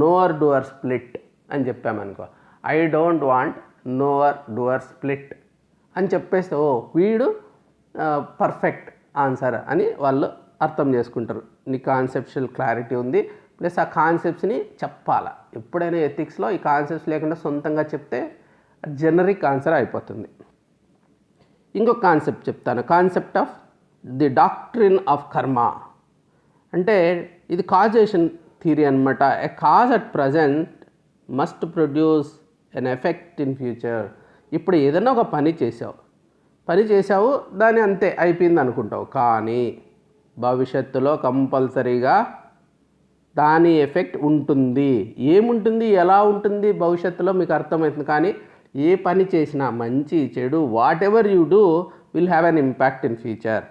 లోయర్ డూయర్ స్ప్లిట్ అని చెప్పామనుకో, I don't want lower doer split అని చెప్పేస్తే వీడు పర్ఫెక్ట్ ఆన్సర్ అని వాళ్ళు అర్థం చేసుకుంటారు. నీ కాన్సెప్షువల్ క్లారిటీ ఉంది, ప్లస్ ఆ కాన్సెప్ట్స్ని చెప్పాలా. ఎప్పుడైనా ఎథిక్స్లో ఈ కాన్సెప్ట్స్ లేకుండా సొంతంగా చెప్తే జనరిక్ ఆన్సర్ అయిపోతుంది. ఇంకొక కాన్సెప్ట్ చెప్తాను, concept of the doctrine of karma. అంటే ఇది కాజేషన్ థియరీ అనమాట. A cause at present must produce an effect in future. ఇప్పుడు ఏదైనా ఒక పని చేసావు దాని అంతే అయిపోయింది అనుకుంటావు, కానీ భవిష్యత్తులో కంపల్సరీగా దాని ఎఫెక్ట్ ఉంటుంది. ఏముంటుంది, ఎలా ఉంటుంది భవిష్యత్తులో మీకు అర్థమవుతుంది. కానీ ఏ పని చేసినా మంచి చెడు whatever you do will have an impact in future.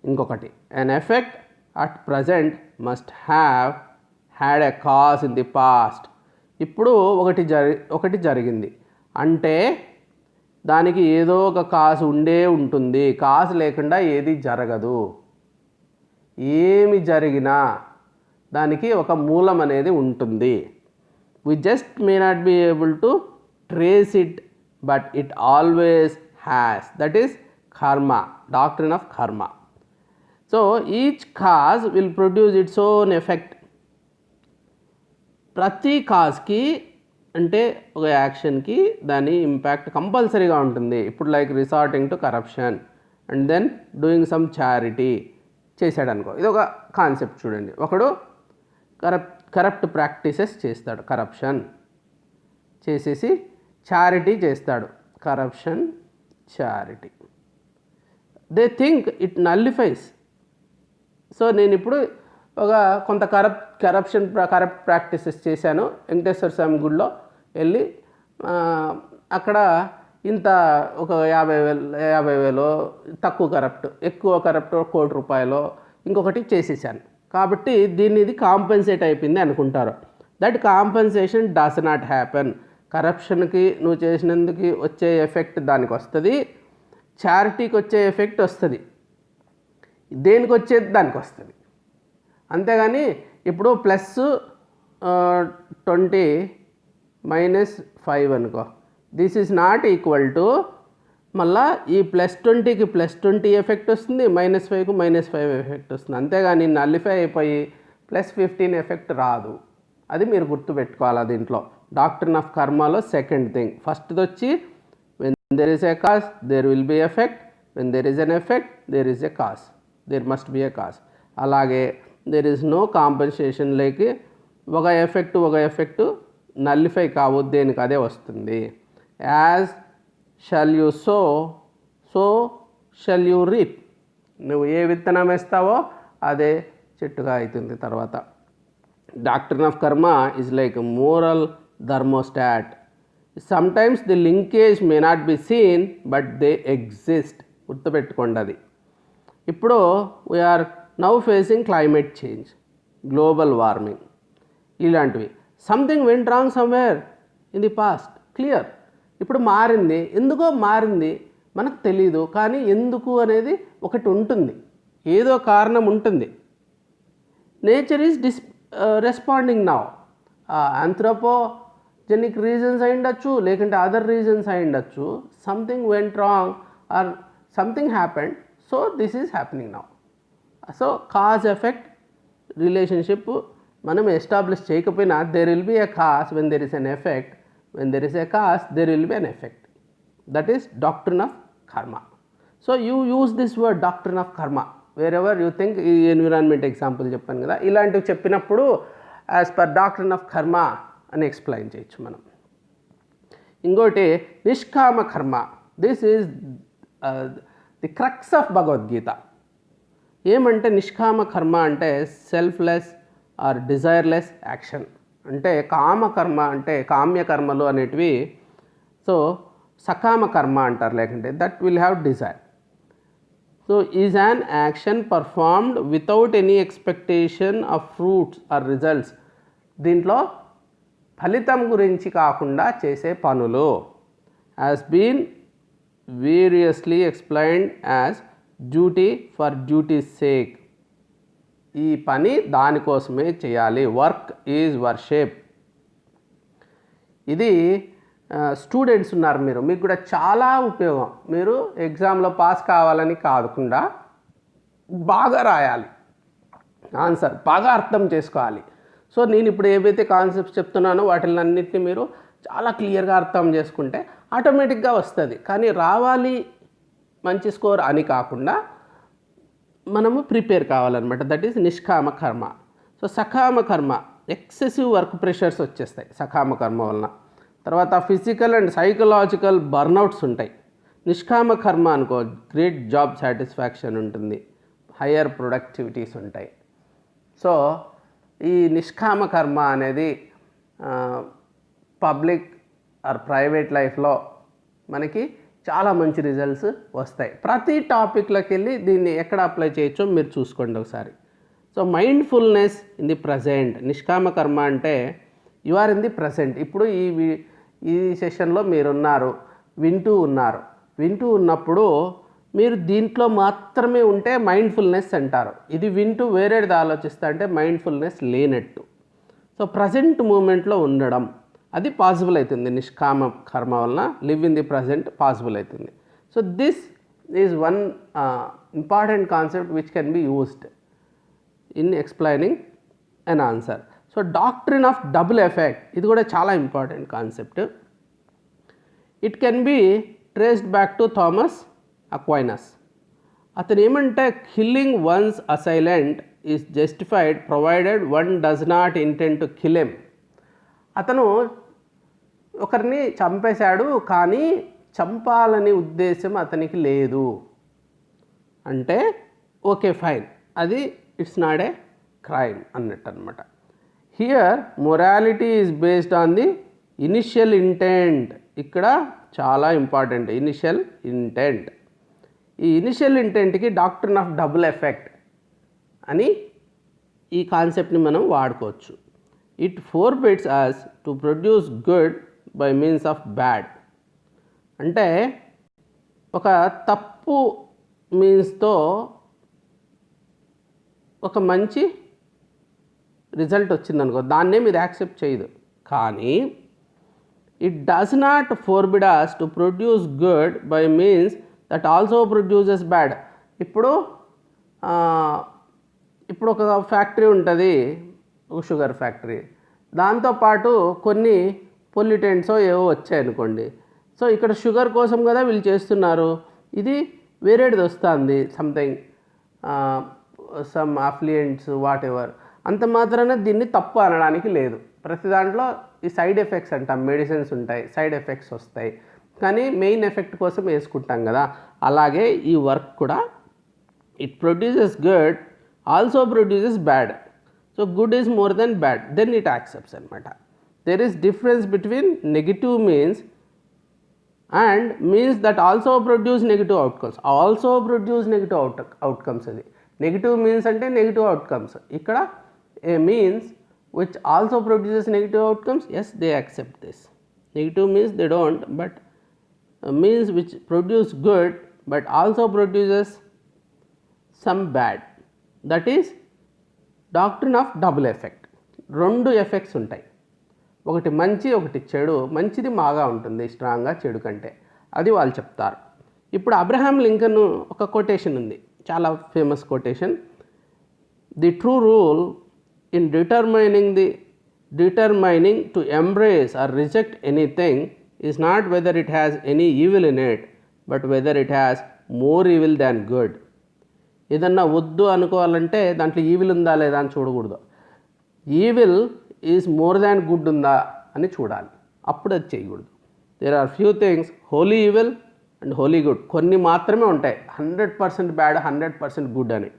ఇంకొకటి, an effect at present must had a cause in the past. ఇప్పుడు ఒకటి జరిగింది అంటే దానికి ఏదో ఒక కాజ్ ఉండే ఉంటుంది. కాజ్ లేకుండా ఏది జరగదు. ఏమి జరిగినా దానికి ఒక మూలం అనేది ఉంటుంది. We just may not be able to trace it, but it always has. That is karma, doctrine of karma. So each cause will produce its own effect. ప్రతి కాజ్కి అంటే ఒక యాక్షన్కి దాని ఇంపాక్ట్ కంపల్సరీగా ఉంటుంది. ఇప్పుడు like resorting to corruption and then doing some charity చేశాడు అనుకో, ఇది ఒక కాన్సెప్ట్ చూడండి. ఒకడు కరప్ట్ ప్రాక్టీసెస్ చేస్తాడు, కరప్షన్ చేసేసి చారిటీ చేస్తాడు, corruption charity. They think it nullifies. So నేను ఇప్పుడు కొంత కరప్ట్ ప్రాక్టీసెస్ చేశాను, వెంకటేశ్వర స్వామి గుడిలో వెళ్ళి అక్కడ ఇంత ఒక 50,000 తక్కువ కరప్ట్, ఎక్కువ కరప్ట్ 1 కోటి రూపాయలు ఇంకొకటి చేసేసాను కాబట్టి ఇది కాంపెన్సేట్ అయిపోయింది అనుకుంటారు. That compensation does not happen. కరప్షన్కి నువ్వు చేసినందుకు వచ్చే ఎఫెక్ట్ దానికి వస్తుంది, చారిటీకి వచ్చే ఎఫెక్ట్ వస్తుంది, దేనికి వచ్చేది దానికి వస్తుంది. అంతేగాని ఇప్పుడు +20 -5 అనుకో, this is not equal to మళ్ళా ఈ +20కి +20 ఎఫెక్ట్ వస్తుంది, -5కు -5 ఎఫెక్ట్ వస్తుంది. అంతేగాని నల్లిఫై అయిపోయి +15 ఎఫెక్ట్ రాదు. అది మీరు గుర్తుపెట్టుకోవాలి. దీంట్లో డాక్ట్రిన్ ఆఫ్ కర్మాలో సెకండ్ థింగ్. ఫస్ట్ది వచ్చి when there is a cause there will be effect, when there is an effect there is a cause, there must be a cause. అలాగే దెర్ ఈస్ నో కాంపెన్సేషన్, లేకి ఒక effect nullify కావు, దేనికి అదే వస్తుంది. As shall you so shall you reap. నువ్వు ఏ విత్తనం వేస్తావో అదే చెట్టుగా అవుతుంది తర్వాత. Doctrine of karma is like moral thermostat. Sometimes the linkage may not be seen but they exist. గుర్తుపెట్టుకోండి అది. ఇప్పుడు we are now facing climate change, global warming ఇలాంటివి. Something went wrong somewhere in the past, clear. ఇప్పుడు మారింది, ఎందుకో మారింది మనకు తెలీదు, కానీ ఎందుకు అనేది ఒకటి ఉంటుంది, ఏదో కారణం ఉంటుంది. Nature is responding now. Anthropogenic reasons అయి ఉండొచ్చు, లేకుంటే అదర్ రీజన్స్ అయి ఉండొచ్చు. Something went wrong or something happened, so this is happening now. So cause effect relationship మనం ఎస్టాబ్లిష్ చేయకపోయినా there will be a cause when there is an effect, when there is a cause there will be an effect. That is doctrine of karma. So you use this word doctrine of karma wherever you think. Environment example చెప్పాను కదా, ఇలాంటివి చెప్పినప్పుడు as per doctrine of కర్మ అని explain చేయొచ్చు మనం. ఇంకోటి నిష్కామ కర్మ. This is the crux of Bhagavad Gita. ఏమంటే నిష్కామ కర్మ అంటే సెల్ఫ్లెస్ ఆర్ డిజైర్లెస్ యాక్షన్. అంటే కామకర్మ అంటే కామ్యకర్మలు అనేటివి. సో సకామ కర్మ అంటారు, లేకుంటే that will have desire. So is an action performed without any expectation of fruits or results. దీంట్లో ఫలితం గురించి కాకుండా చేసే పనులు. Has been variously explained as duty for duty's sake. ఈ పని దానికోసమే చేయాలి. Work is worship. ఇది స్టూడెంట్స్ ఉన్నారు మీరు, మీకు కూడా చాలా ఉపయోగం. మీరు ఎగ్జామ్లో పాస్ కావాలని కాకుండా బాగా రాయాలి, ఆన్సర్ బాగా అర్థం చేసుకోవాలి. సో నేను ఇప్పుడు ఏవైతే కాన్సెప్ట్స్ చెప్తున్నానో వాటిలన్నింటినీ మీరు చాలా క్లియర్గా అర్థం చేసుకుంటే ఆటోమేటిక్గా వస్తుంది. కానీ రావాలి మంచి స్కోర్ అని కాకుండా మనము ప్రిపేర్ కావాలన్నమాట. దట్ ఈస్ నిష్కామ కర్మ. సో సకామ కర్మ ఎక్సెసివ్ వర్క్ ప్రెషర్స్ వచ్చేస్తాయి సకామ కర్మ వలన. తర్వాత ఫిజికల్ అండ్ సైకలాజికల్ బర్న్అవుట్స్ ఉంటాయి. నిష్కామ కర్మ అనుకో గ్రేట్ జాబ్ సాటిస్ఫాక్షన్ ఉంటుంది, హయ్యర్ ప్రొడక్టివిటీస్ ఉంటాయి. సో ఈ నిష్కామ కర్మ అనేది పబ్లిక్ ఆర్ ప్రైవేట్ లైఫ్లో మనకి చాలా మంచి రిజల్ట్స్ వస్తాయి. ప్రతి టాపిక్లోకి వెళ్ళి దీన్ని ఎక్కడ అప్లై చేయొచ్చో మీరు చూసుకోండి ఒకసారి. So mindfulness in the present. నిష్కామ కర్మ అంటే you are in the present. ఇప్పుడు ఈ సెషన్లో మీరున్నారు, వింటూ ఉన్నప్పుడు మీరు దీంట్లో మాత్రమే ఉంటే మైండ్ఫుల్నెస్ అంటారు. ఇది వింటూ వేరేది ఆలోచిస్తా అంటే మైండ్ఫుల్నెస్ లేనట్టు. సో ప్రజెంట్ మూమెంట్లో ఉండడం అది పాసిబుల్ అవుతుంది నిష్కామ కర్మ వలన. Live in the present possible అవుతుంది. So this is one important concept which can be used in explaining an answer. So doctrine of double effect ఇది కూడా చాలా important concept. It can be traced back to Thomas Aquinas. అతను ఏమంటే killing one's assailant is justified provided one does not intend to kill him. అతను ఒకరిని చంపేశాడు కానీ చంపాలని ఉద్దేశం అతనికి లేదు అంటే ఓకే ఫైన్, అది ఇట్స్ నాట్ ఏ క్రైమ్ అన్నట్టు అనమాట. Here morality is based on the initial intent. ఇక్కడ చాలా ఇంపార్టెంట్ ఇనిషియల్ ఇంటెంట్. ఈ ఇనిషియల్ ఇంటెంట్కి డాక్ట్రిన్ ఆఫ్ డబుల్ ఎఫెక్ట్ అని ఈ కాన్సెప్ట్ని మనం వాడుకోవచ్చు. It forbids us to produce good by means of bad. అంటే ఒక తప్పు మీన్స్తో ఒక మంచి రిజల్ట్ వచ్చిందనుకో, దాన్నే మీరు యాక్సెప్ట్ చేయదు. కానీ it does not forbid us to produce good by means that also produces bad. ఇప్పుడు ఒక ఫ్యాక్టరీ ఉంటుంది, ఒక షుగర్ ఫ్యాక్టరీ, దాంతోపాటు కొన్ని పొల్యూటెంట్సో ఏవో వచ్చాయనుకోండి. సో ఇక్కడ షుగర్ కోసం కదా వీళ్ళు చేస్తున్నారు, ఇది వేరేది వస్తుంది, సంథింగ్ సమ్ అఫ్లియంట్స్ వాట్ ఎవర్, అంత మాత్రాన దీన్ని తప్పు అనడానికి లేదు. ప్రతి దాంట్లో ఈ సైడ్ ఎఫెక్ట్స్ అంటాం, మెడిసిన్స్ ఉంటాయి, సైడ్ ఎఫెక్ట్స్ వస్తాయి, కానీ మెయిన్ ఎఫెక్ట్ కోసం వేసుకుంటాం కదా. అలాగే ఈ వర్క్ కూడా it produces good also produces bad. So good is more than bad, then it accepts అనమాట. There is difference between negative means and means that also produce negative outcomes. Also produce negative outcomes, అది negative means అంటే negative outcomes. ఇక్కడ a means which also produces negative outcomes, yes, they accept this. Negative means they don't, but means which produce good but also produces some bad, that is doctrine of double effect. రెండు effects ఉంటాయి, ఒకటి మంచి ఒకటి చెడు. మంచిది బాగా ఉంటుంది స్ట్రాంగ్గా చెడు కంటే, అది వాళ్ళు చెప్తారు. ఇప్పుడు అబ్రహాం లింకన్ ఒక కొటేషన్ ఉంది, చాలా famous quotation. The true rule in determining to embrace or reject anything is not whether it has any evil in it, but whether it has more evil than good. ఏదన్నా వద్దు అనుకోవాలంటే దాంట్లో evil ఉందా లేదా అని చూడకూడదు, evil is more than good ఉందా అని చూడాలి, అప్పుడు అది చేయకూడదు. There are few things wholly evil and wholly good, కొన్ని మాత్రమే ఉంటాయి 100% బ్యాడ్ 100% గుడ్ అని.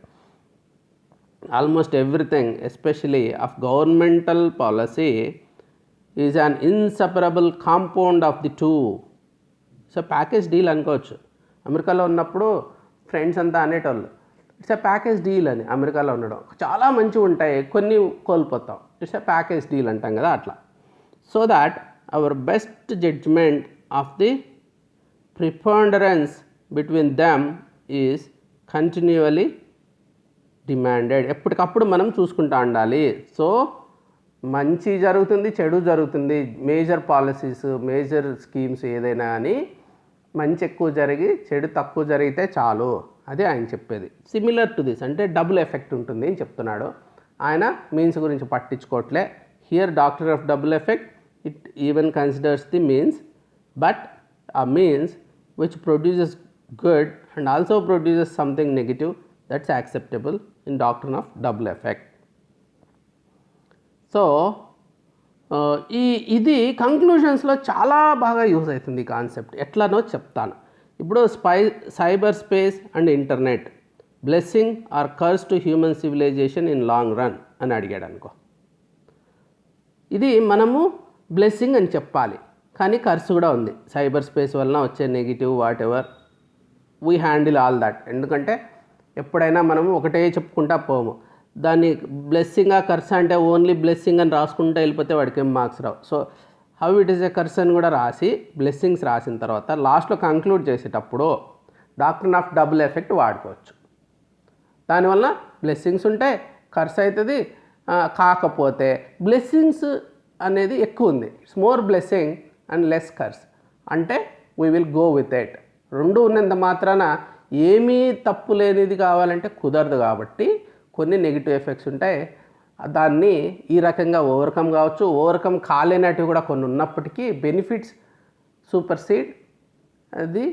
Almost everything, especially of governmental policy, is an inseparable compound of the two. So package deal అనుకోవచ్చు. అమెరికాలో ఉన్నప్పుడు ఫ్రెండ్స్ అంతా అనేటోళ్ళు ఇట్స్ ఎ ప్యాకేజ్ డీల్ అని. అమెరికాలో ఉండడం చాలా మంచిగా ఉంటాయి, కొన్ని కోల్పోతాం, ఇట్స్ ఎ ప్యాకేజ్ డీల్ అంటాం కదా అట్లా. So that our best judgment of the preponderance between them is continually demanded. ఎప్పటికప్పుడు మనం చూసుకుంటూ ఉండాలి. సో మంచి జరుగుతుంది, చెడు జరుగుతుంది, మేజర్ పాలసీస్ మేజర్ స్కీమ్స్ ఏదైనా కానీ మంచి ఎక్కువ జరిగి చెడు తక్కువ జరిగితే చాలు, అదే ఆయన చెప్పేది. సిమిలర్ టు దిస్ అంటే డబుల్ ఎఫెక్ట్ ఉంటుంది అని చెప్తున్నాడు ఆయన. మీన్స్ గురించి పట్టించుకోవట్లే. Here doctrine of double effect it even considers the means, but ఆ means which produces good and also produces something negative, that's acceptable in doctrine of double effect. So ఇది కంక్లూషన్స్లో చాలా బాగా యూజ్ అవుతుంది ఈ కాన్సెప్ట్. ఎట్లానో చెప్తాను. ఇప్పుడు cyber space and internet blessing are curse to human civilisation in long run అని అడిగాడు అనుకో. ఇది మనము బ్లెస్సింగ్ అని చెప్పాలి, కానీ కర్స్ కూడా ఉంది. సైబర్ స్పేస్ వలన వచ్చే negative what ever we handle all that. ఎందుకంటే ఎప్పుడైనా మనము ఒకటే చెప్పుకుంటా పోము. దాన్ని బ్లెస్సింగా కర్స్ అంటే ఓన్లీ బ్లెస్సింగ్ అని రాసుకుంటూ వెళ్ళిపోతే వాడికి ఏం marks Rao. So how it is a curse అని కూడా రాసి బ్లెస్సింగ్స్ రాసిన తర్వాత లాస్ట్లో కంక్లూడ్ చేసేటప్పుడు డాక్ట్రిన్ ఆఫ్ డబుల్ ఎఫెక్ట్ వాడుకోవచ్చు. దానివల్ల బ్లెస్సింగ్స్ ఉంటే కర్స్ అవుతుంది, కాకపోతే బ్లెస్సింగ్స్ అనేది ఎక్కువ ఉంది, it's more blessing and less curse అంటే we will go with it. రెండు ఉన్నంత మాత్రాన ఏమీ తప్పు లేనిది కావాలంటే కుదరదు. కాబట్టి కొన్ని నెగిటివ్ ఎఫెక్ట్స్ ఉంటాయి, దాన్ని ఈ రకంగా ఓవర్కమ్ కావచ్చు. ఓవర్కమ్ కాలేనటివి కూడా కొన్ని ఉన్నప్పటికీ బెనిఫిట్స్ సూపర్ సీడ్ అది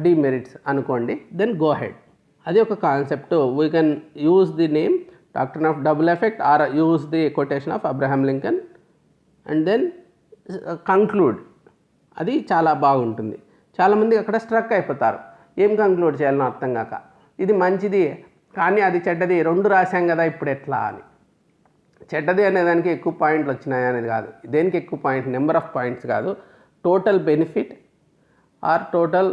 డిమెరిట్స్ అనుకోండి, దెన్ గో హెడ్. అది ఒక concept. We can use the name doctrine of double effect or use the quotation of Abraham Lincoln and then conclude. అది చాలా బాగుంటుంది. చాలామంది అక్కడ స్ట్రక్ అయిపోతారు, ఏం కంక్లూడ్ చేయాలని అర్థం కాక. ఇది మంచిది కానీ అది చెడ్డది, రెండు రాశాం కదా ఇప్పుడు ఎట్లా అని. చెడ్డది అనేదానికి ఎక్కువ పాయింట్లు వచ్చినాయి అనేది కాదు, దేనికి ఎక్కువ పాయింట్ నెంబర్ ఆఫ్ పాయింట్స్ కాదు, total benefit or total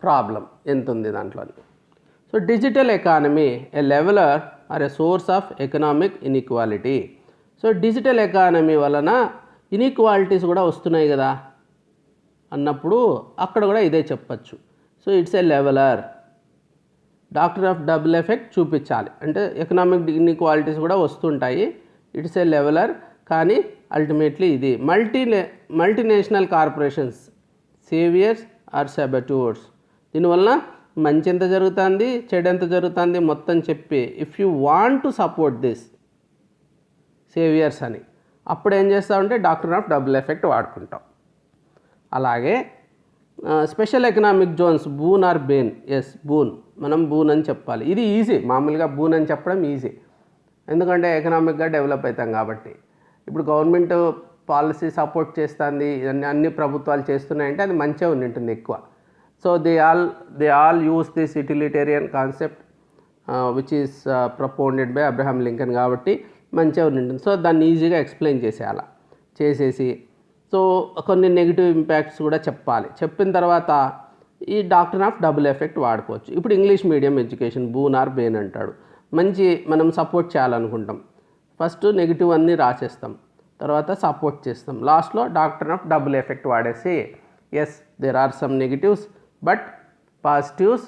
problem ఎంత ఉంది దాంట్లో. So digital economy a leveller or a source of economic inequality. So digital economy వలన ఇన్ఈక్వాలిటీస్ కూడా వస్తున్నాయి కదా. అన్నప్పుడు అక్కడ కూడా ఇదే చెప్పచ్చు. So it's a leveller. Doctor of double effect చూపించాలి అంటే ఎకనామిక్ ఇన్ఈక్వాలిటీస్ కూడా వస్తుంటాయి. ఇట్స్ ఏ లెవెలర్, కానీ అల్టిమేట్లీ ఇది multinational corporations saviours or saboteurs. దీనివల్ల మంచి ఎంత జరుగుతుంది, చెడు ఎంత జరుగుతుంది మొత్తం చెప్పి if you want to support this saviours అని అప్పుడు ఏం చేస్తామంటే డాక్టర్ ఆఫ్ డబుల్ ఎఫెక్ట్ వాడుకుంటాం. అలాగే special economic zones boon or bane. Yes, boon, మనం బూన్ అని చెప్పాలి. ఇది ఈజీ, మామూలుగా బూన్ అని చెప్పడం ఈజీ, ఎందుకంటే ఎకనామిక్గా డెవలప్ అవుతాం కాబట్టి. ఇప్పుడు గవర్నమెంట్ పాలసీ సపోర్ట్ చేస్తుంది, అన్ని ప్రభుత్వాలు చేస్తున్నాయంటే అది మంచిగా ఉంటుంది ఎక్కువ. So they all use this utilitarian concept which is proponed by Abraham Lincoln కాబట్టి మంచిగా ఉంటుంది. సో దాన్ని ఈజీగా ఎక్స్ప్లెయిన్ చేసేసి సో కొన్ని నెగిటివ్ ఇంపాక్ట్స్ కూడా చెప్పాలి. చెప్పిన తర్వాత ఈ డాక్టర్ ఆఫ్ డబుల్ ఎఫెక్ట్ వాడుకోవచ్చు. ఇప్పుడు English medium education boon or bane అంటాడు. మంచి మనం సపోర్ట్ చేయాలనుకుంటాం, ఫస్ట్ నెగిటివ్ అన్నీ రాసేస్తాం, తర్వాత సపోర్ట్ చేస్తాం, లాస్ట్లో డాక్టర్ ఆఫ్ డబుల్ ఎఫెక్ట్ వాడేసి yes there are some negatives but positives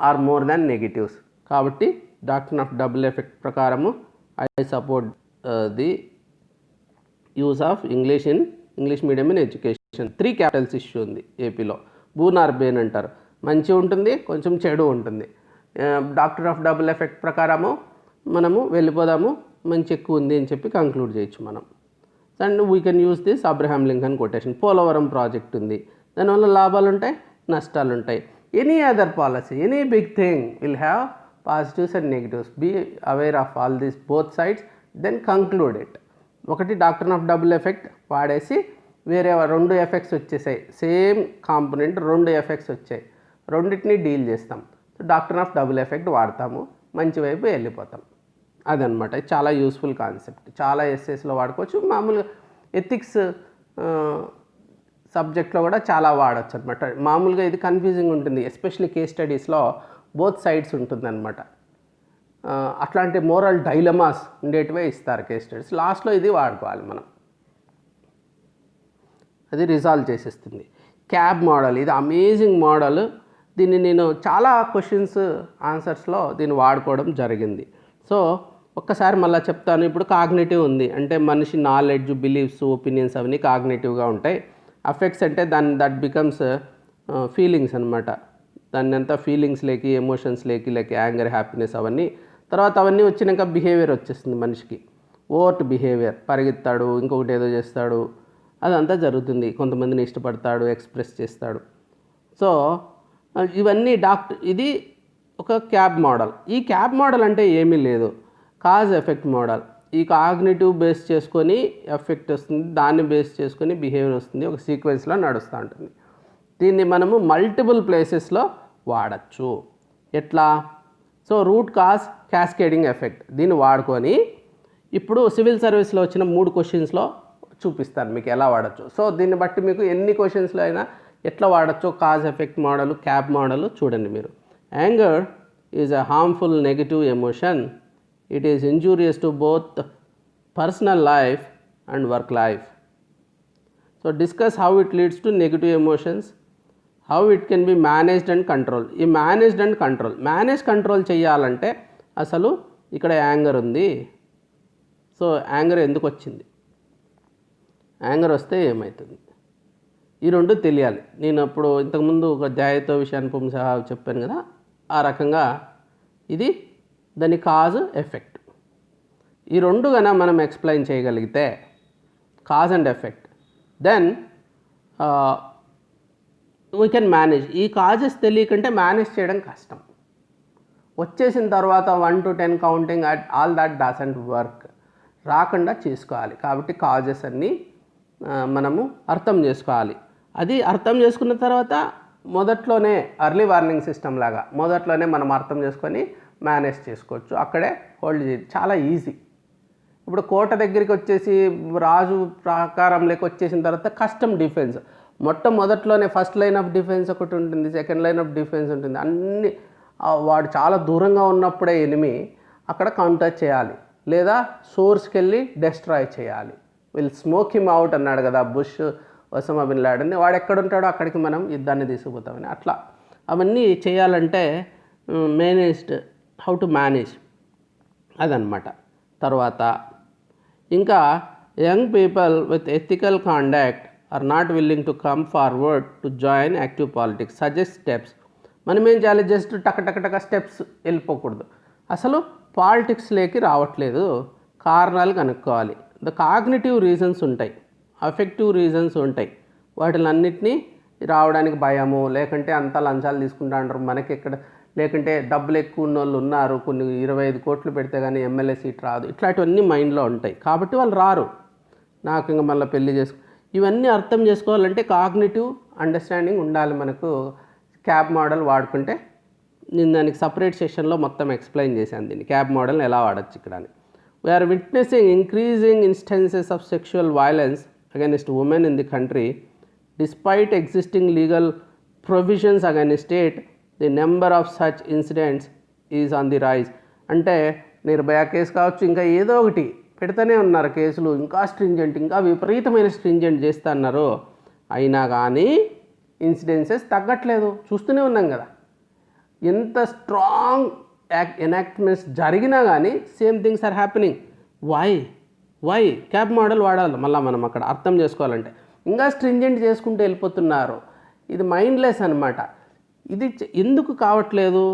are more than negatives. కాబట్టి డాక్టర్ ఆఫ్ డబుల్ ఎఫెక్ట్ ప్రకారము I support the use of English medium in education. 3 capitals issue ఉంది ఏపీలో. Boon or ben అంటారు, మంచి ఉంటుంది కొంచెం చెడు ఉంటుంది. డాక్టర్ ఆఫ్ డబుల్ ఎఫెక్ట్ ప్రకారము మనము వెళ్ళిపోదాము, మంచి ఎక్కువ ఉంది అని చెప్పి కంక్లూడ్ చేయొచ్చు మనం. And we can use this Abraham Lincoln quotation. Polavaram project ఉంది, దానివల్ల లాభాలు ఉంటాయి, నష్టాలు ఉంటాయి. Any other policy, any big thing will have positives and negatives. Be aware of all this both sides, then conclude it. ఒకటి doctor of double effect వాడేసి వేరే 2 effects వచ్చేసాయి, సేమ్ కాంపోనెంట్ 2 ఎఫెక్ట్స్ వచ్చాయి, రెండింటిని డీల్ చేస్తాం. డాక్టర్ ఆఫ్ డబుల్ ఎఫెక్ట్ వాడతాము, మంచి వైపు వెళ్ళిపోతాం. అదనమాట. చాలా యూస్ఫుల్ కాన్సెప్ట్, చాలా ఎస్ఎస్లో వాడుకోవచ్చు. మామూలుగా ఎథిక్స్ సబ్జెక్ట్లో కూడా చాలా వాడచ్చు అనమాట. మామూలుగా ఇది కన్ఫ్యూజింగ్ ఉంటుంది, ఎస్పెషల్లీ కేస్ స్టడీస్లో బోత్ సైడ్స్ ఉంటుందన్నమాట. అట్లాంటి మోరల్ డైలమాస్ ఉండేటివే ఇస్తారు కేస్ స్టడీస్, లాస్ట్లో ఇది వాడుకోవాలి మనం, అది రిజాల్వ్ చేసేస్తుంది. క్యాబ్ మోడల్, ఇది అమేజింగ్ మోడల్. దీన్ని నేను చాలా క్వశ్చన్స్ ఆన్సర్స్లో దీన్ని వాడుకోవడం జరిగింది. సో ఒక్కసారి మళ్ళీ చెప్తాను. ఇప్పుడు కాగ్నేటివ్ ఉంది అంటే మనిషి నాలెడ్జ్, బిలీఫ్స్, ఒపీనియన్స్ అవన్నీ కాగ్నేటివ్గా ఉంటాయి. అఫెక్ట్స్ అంటే దట్ బికమ్స్ ఫీలింగ్స్ అనమాట. దాన్ని అంతా ఫీలింగ్స్ లేకి, ఎమోషన్స్ లేకి, లైక్ యాంగర్, హ్యాపీనెస్ అవన్నీ. తర్వాత అవన్నీ వచ్చినాక బిహేవియర్ వచ్చేస్తుంది మనిషికి. ఓవర్ట్ బిహేవియర్, పరిగెత్తాడు, ఇంకొకటి ఏదో చేస్తాడు, అదంతా జరుగుతుంది. కొంతమందిని ఇష్టపడతాడు, ఎక్స్ప్రెస్ చేస్తాడు. సో ఇవన్నీ ఇది ఒక క్యాబ్ మోడల్. ఈ క్యాబ్ మోడల్ అంటే ఏమీ లేదు, కాజ్ ఎఫెక్ట్ మోడల్. ఈ కాగ్నిటివ్ బేస్ చేసుకొని ఎఫెక్ట్ వస్తుంది, దాన్ని బేస్ చేసుకొని బిహేవియర్ వస్తుంది, ఒక సీక్వెన్స్లో నడుస్తూ ఉంటుంది. దీన్ని మనము మల్టిపుల్ ప్లేసెస్లో వాడచ్చు. ఎట్లా? So root cause cascading effect, దీన్ని వాడుకొని ఇప్పుడు సివిల్ సర్వీస్లో వచ్చిన 3 క్వశ్చన్స్లో చూపిస్తాను మీకు ఎలా వాడచ్చు. సో దీన్ని బట్టి మీకు ఎన్ని క్వశ్చన్స్లో అయినా ఎట్లా వాడచ్చో cause effect model, cab model చూడండి మీరు. Anger is a harmful negative emotion. It is injurious to both personal life and work life. So discuss how it leads to negative emotions, how it can be managed and control. ఈ managed and control చేయాలంటే అసలు ఇక్కడ anger ఉంది. So anger ఎందుకు వచ్చింది, anger వస్తే ఏమవుతుంది, ఈ 2 తెలియాలి. నేను అప్పుడు ఇంతకుముందు ఒక ధ్యాయతో విషయాన్ని పుంసహా చెప్పాను కదా, ఆ రకంగా ఇది దాని కాజ్ ఎఫెక్ట్. ఈ 2 కన్నా మనం ఎక్స్ప్లెయిన్ చేయగలిగితే cause and effect, then we can manage. ఈ కాజెస్ తెలియకంటే మేనేజ్ చేయడం కష్టం. వచ్చేసిన తర్వాత 1 to 10 counting at all that doesn't work, రాకుండా చేసుకోవాలి. కాబట్టి కాజెస్ అన్నీ మనము అర్థం చేసుకోవాలి. అది అర్థం చేసుకున్న తర్వాత మొదట్లోనే ఎర్లీ వార్నింగ్ సిస్టమ్ లాగా మొదట్లోనే మనం అర్థం చేసుకొని మేనేజ్ చేసుకోవచ్చు. అక్కడే హోల్డ్ చాలా ఈజీ. ఇప్పుడు కోట దగ్గరికి వచ్చేసి రాజు ప్రాకారంలోకి వచ్చేసిన తర్వాత కస్టమ్ డిఫెన్స్, మొట్టమొదట్లోనే ఫస్ట్ లైన్ ఆఫ్ డిఫెన్స్ ఒకటి ఉంటుంది, సెకండ్ లైన్ ఆఫ్ డిఫెన్స్ ఉంటుంది. అన్నీ వాడు చాలా దూరంగా ఉన్నప్పుడే ఎనిమి అక్కడ కౌంటర్ చేయాలి, లేదా సోర్స్కి వెళ్ళి డెస్ట్రాయ్ చేయాలి. వీళ్ళు స్మోక్ హిమ్ అవుట్ అన్నాడు కదా బుష్ ఒసామా బిన్ లాడెన్, వాడు ఎక్కడుంటాడో అక్కడికి మనం యుద్ధాన్ని తీసుకుపోతామని. అట్లా అవన్నీ చేయాలంటే మేనేజ్డ్, హౌ టు మేనేజ్ అదనమాట. తర్వాత ఇంకా young people with ethical conduct are not willing to come forward to join active politics, suggest steps. మనం ఏం చేయాలి, జస్ట్ టక స్టెప్స్ వెళ్ళిపోకూడదు. అసలు పాలిటిక్స్లోకి రావట్లేదు, కారణాలు కనుక్కోవాలి. ద కాగ్నిటివ్ రీజన్స్ ఉంటాయి, అఫెక్టివ్ రీజన్స్ ఉంటాయి. వాటిలన్నిటినీ రావడానికి భయము, లేకుంటే అంతా లంచాలు తీసుకుంటా అంటారు మనకి ఎక్కడ, లేకుంటే డబ్బులు ఎక్కువ ఉన్న వాళ్ళు ఉన్నారు, కొన్ని 25 కోట్లు పెడితే కానీ ఎమ్మెల్యే సీట్ రాదు, ఇట్లాంటివన్నీ మైండ్లో ఉంటాయి. కాబట్టి వాళ్ళు రారు. నాకు ఇంకా మళ్ళీ పెళ్లి ఇవన్నీ అర్థం చేసుకోవాలంటే కాగ్నిటివ్ అండర్స్టాండింగ్ ఉండాలి మనకు. క్యాబ్ మోడల్ వాడుకుంటే నేను దానికి సపరేట్ సెషన్లో మొత్తం ఎక్స్ప్లెయిన్ చేశాను దీన్ని, క్యాబ్ మోడల్ని ఎలా వాడచ్చు ఇక్కడ అని. We're witnessing increasing instances of sexual violence against women in the country despite existing legal provisions against it. The number of such incidents is on the rise. అంటే నిర్భయ కేసు కావచ్చు, ఇంకా ఏదో ఒకటి పెడుతూనే ఉన్నారు కేసులు, ఇంకా స్ట్రింజెంట్, ఇంకా విపరీతమైన స్ట్రింజెంట్ చేస్తూ అన్నారు. అయినా కానీ ఇన్సిడెన్సెస్ తగ్గట్లేదు, చూస్తూనే ఉన్నాం కదా. ఎంత స్ట్రాంగ్ ఎనాక్ట్మెంట్స్ జరిగినా కానీ same things are happening. Why cab model వాడాలి మళ్ళీ మనం అక్కడ అర్థం చేసుకోవాలంటే. ఇంకా స్ట్రింజెంట్ చేసుకుంటూ వెళ్ళిపోతున్నారు. ఇది మైండ్లెస్ అనమాట. ఇది ఎందుకు కావట్లేదు?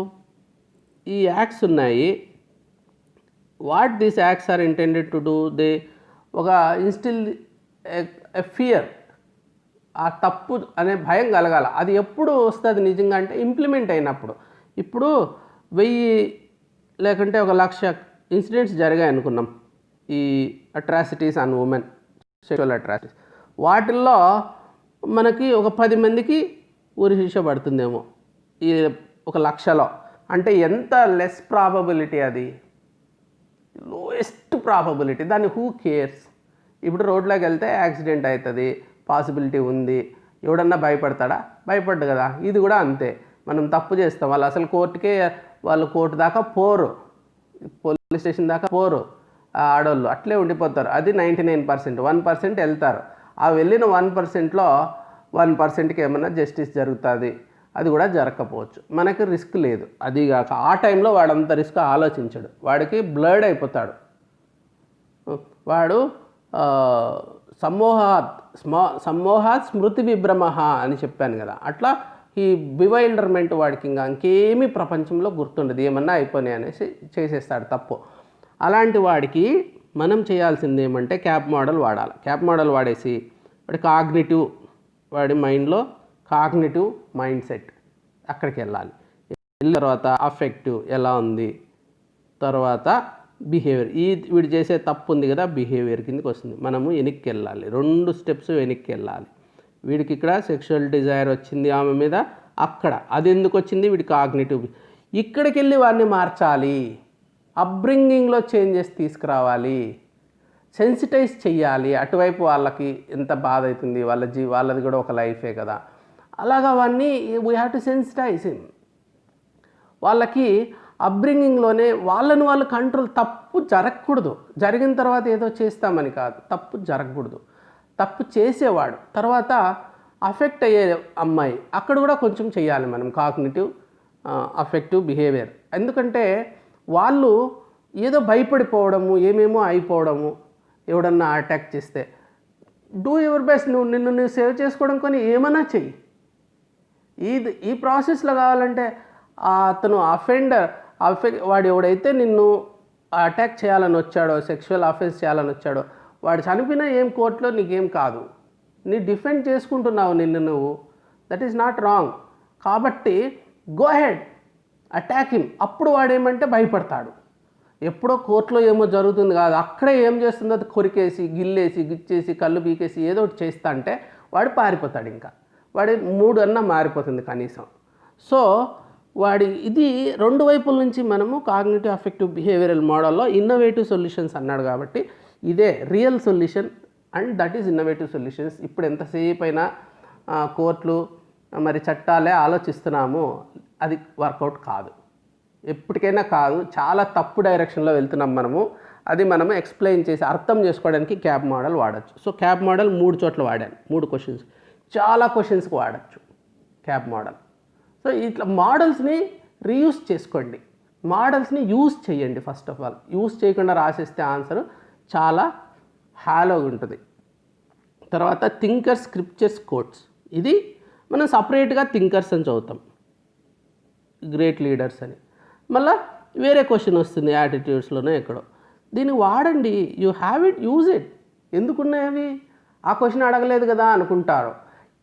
ఈ యాక్ట్స్ ఉన్నాయి. What these acts are intended to do, they ఒక ఇన్స్టిల్ ఎ ఫియర్, ఆ తప్పు అనే భయం కలగాల. అది ఎప్పుడు వస్తుంది నిజంగా అంటే ఇంప్లిమెంట్ అయినప్పుడు. ఇప్పుడు 1000 లేకుంటే 1,00,000 ఇన్సిడెంట్స్ జరిగాయి అనుకున్నాం, ఈ atrocities on women, sexual atrocities. వాటిల్లో మనకి ఒక 10 మందికి ఉరి శిక్ష పడుతుందేమో ఈ 1,00,000లో. అంటే ఎంత లెస్ ప్రాబబిలిటీ, అది లోయెస్ట్ ప్రాబబిలిటీ. దాన్ని హూ కేర్స్? ఇప్పుడు రోడ్లోకి వెళ్తే యాక్సిడెంట్ అవుతుంది, పాసిబిలిటీ ఉంది, ఎవడన్నా భయపడతాడా? భయపడ్డు కదా. ఇది కూడా అంతే, మనం తప్పు చేస్తాం, వాళ్ళు అసలు వాళ్ళు కోర్టు దాకా పోరు, పోలీస్ స్టేషన్ దాకా పోరు ఆడవాళ్ళు, అట్లే ఉండిపోతారు. అది 99%, 1% వెళ్తారు. ఆ వెళ్ళిన 1%లో 1%కి ఏమన్నా జస్టిస్ జరుగుతుంది, అది కూడా జరగకపోవచ్చు. మనకి రిస్క్ లేదు. అదిగాక ఆ టైంలో వాడంత రిస్క్ ఆలోచించడు, వాడికి బ్లర్డ్ అయిపోతాడు, వాడు సమ్మోహాత్ స్మృతి విభ్రమ అని చెప్పాను కదా. అట్లా ఈ బివైల్డర్మెంట్ వాడికి ఇంకేమీ ప్రపంచంలో గుర్తుండదు, ఏమన్నా అయిపోయినాయి అనేసి చేసేస్తాడు తప్పు. అలాంటి వాడికి మనం చేయాల్సింది ఏమంటే క్యాబ్ మోడల్ వాడాలి. క్యాబ్ మోడల్ వాడేసి వాడి కాగ్నిటివ్, వాడి మైండ్లో కాగ్నిటివ్ మైండ్ సెట్ అక్కడికి వెళ్ళాలి. వెళ్ళిన తర్వాత అఫెక్టివ్ ఎలా ఉంది, తర్వాత బిహేవియర్, వీడు చేసే తప్పు ఉంది కదా, బిహేవియర్ కిందకి వస్తుంది. మనము వెనక్కి వెళ్ళాలి, 2 స్టెప్స్ వెనక్కి వెళ్ళాలి. వీడికి ఇక్కడ సెక్షువల్ డిజైర్ వచ్చింది ఆమె మీద, అక్కడ అది ఎందుకు వచ్చింది, వీడి కాగ్నిటివ్. ఇక్కడికి వెళ్ళి వాడిని మార్చాలి, అప్బ్రింగింగ్లో చేంజెస్ తీసుకురావాలి, సెన్సిటైజ్ చెయ్యాలి. అటువైపు వాళ్ళకి ఎంత బాధ అవుతుంది, వాళ్ళది కూడా ఒక లైఫే కదా. అలాగా వాడిని we have to sensitise him. వాళ్ళకి అప్బ్రింగింగ్లోనే వాళ్ళని వాళ్ళు కంట్రోల్, తప్పు జరగకూడదు, జరిగిన తర్వాత ఏదో చేస్తామని కాదు, తప్పు జరగకూడదు. తప్పు చేసేవాడు తర్వాత అఫెక్ట్ అయ్యే అమ్మాయి, అక్కడ కూడా కొంచెం చేయాలి మనం కాగ్నిటివ్ అఫెక్టివ్ బిహేవియర్. ఎందుకంటే వాళ్ళు ఏదో భయపడిపోవడము, ఏమేమో అయిపోవడము, ఎవడన్నా అటాక్ చేస్తే డూ యువర్ బెస్ట్, నిన్ను సేవ్ చేసుకోవడం కొని ఏమన్నా చెయ్యి. ఈ ప్రాసెస్లో కావాలంటే అతను వాడు ఎవడైతే నిన్ను అటాక్ చేయాలని వచ్చాడో, సెక్షువల్ అఫెన్స్ చేయాలని వచ్చాడో, వాడు చనిపోయినా ఏం కోర్టులో నీకేం కాదు, నీ డిఫెండ్ చేసుకుంటున్నావు నిన్ను నువ్వు, దట్ ఈస్ నాట్ రాంగ్. కాబట్టి గో హెడ్, అటాక్ హిమ్. అప్పుడు వాడేమంటే భయపడతాడు, ఎప్పుడో కోర్టులో ఏమో జరుగుతుంది కాదు, అక్కడే ఏం చేస్తుందో కొరికేసి గిల్లేసి గిచ్చేసి కళ్ళు పీకేసి ఏదో ఒకటి చేస్తా అంటే వాడు పారిపోతాడు. ఇంకా వాడి మూడు అన్నా మారిపోతుంది కనీసం. సో ఇది 2 వైపుల నుంచి మనము కాగ్నిటివ్ అఫెక్టివ్ బిహేవియరల్ మోడల్లో ఇన్నోవేటివ్ సొల్యూషన్స్ అన్నాడు. కాబట్టి ఇదే real solution and that is innovative solutions. ఇప్పుడు ఎంతసేపు అయినా కోర్టులు మరి చట్టాలే ఆలోచిస్తున్నాము, అది వర్కౌట్ కాదు, ఎప్పటికైనా కాదు. చాలా తప్పు డైరెక్షన్లో వెళ్తున్నాం మనము. అది మనము ఎక్స్ప్లెయిన్ చేసి అర్థం చేసుకోవడానికి క్యాబ్ మోడల్ వాడచ్చు. సో క్యాబ్ మోడల్ 3 చోట్ల వాడాను, 3 క్వశ్చన్స్, చాలా క్వశ్చన్స్కి వాడచ్చు క్యాబ్ మోడల్. సో ఇట్లా మోడల్స్ని రీయూస్ చేసుకోండి, మోడల్స్ని యూస్ చేయండి. ఫస్ట్ ఆఫ్ ఆల్ యూస్ చేయకుండా రాసేస్తే ఆన్సర్ చాలా హాలోగా ఉంటుంది. తర్వాత థింకర్స్, స్క్రిప్చర్స్, కోట్స్, ఇది మనం సపరేట్గా థింకర్స్ అని చదువుతాం, గ్రేట్ లీడర్స్ అని. మళ్ళీ వేరే క్వశ్చన్ వస్తుంది యాటిట్యూడ్స్లోనే ఎక్కడో, దీన్ని వాడండి, you have it, use it. ఎందుకున్నాయి అవి, ఆ క్వశ్చన్ అడగలేదు కదా అనుకుంటారు.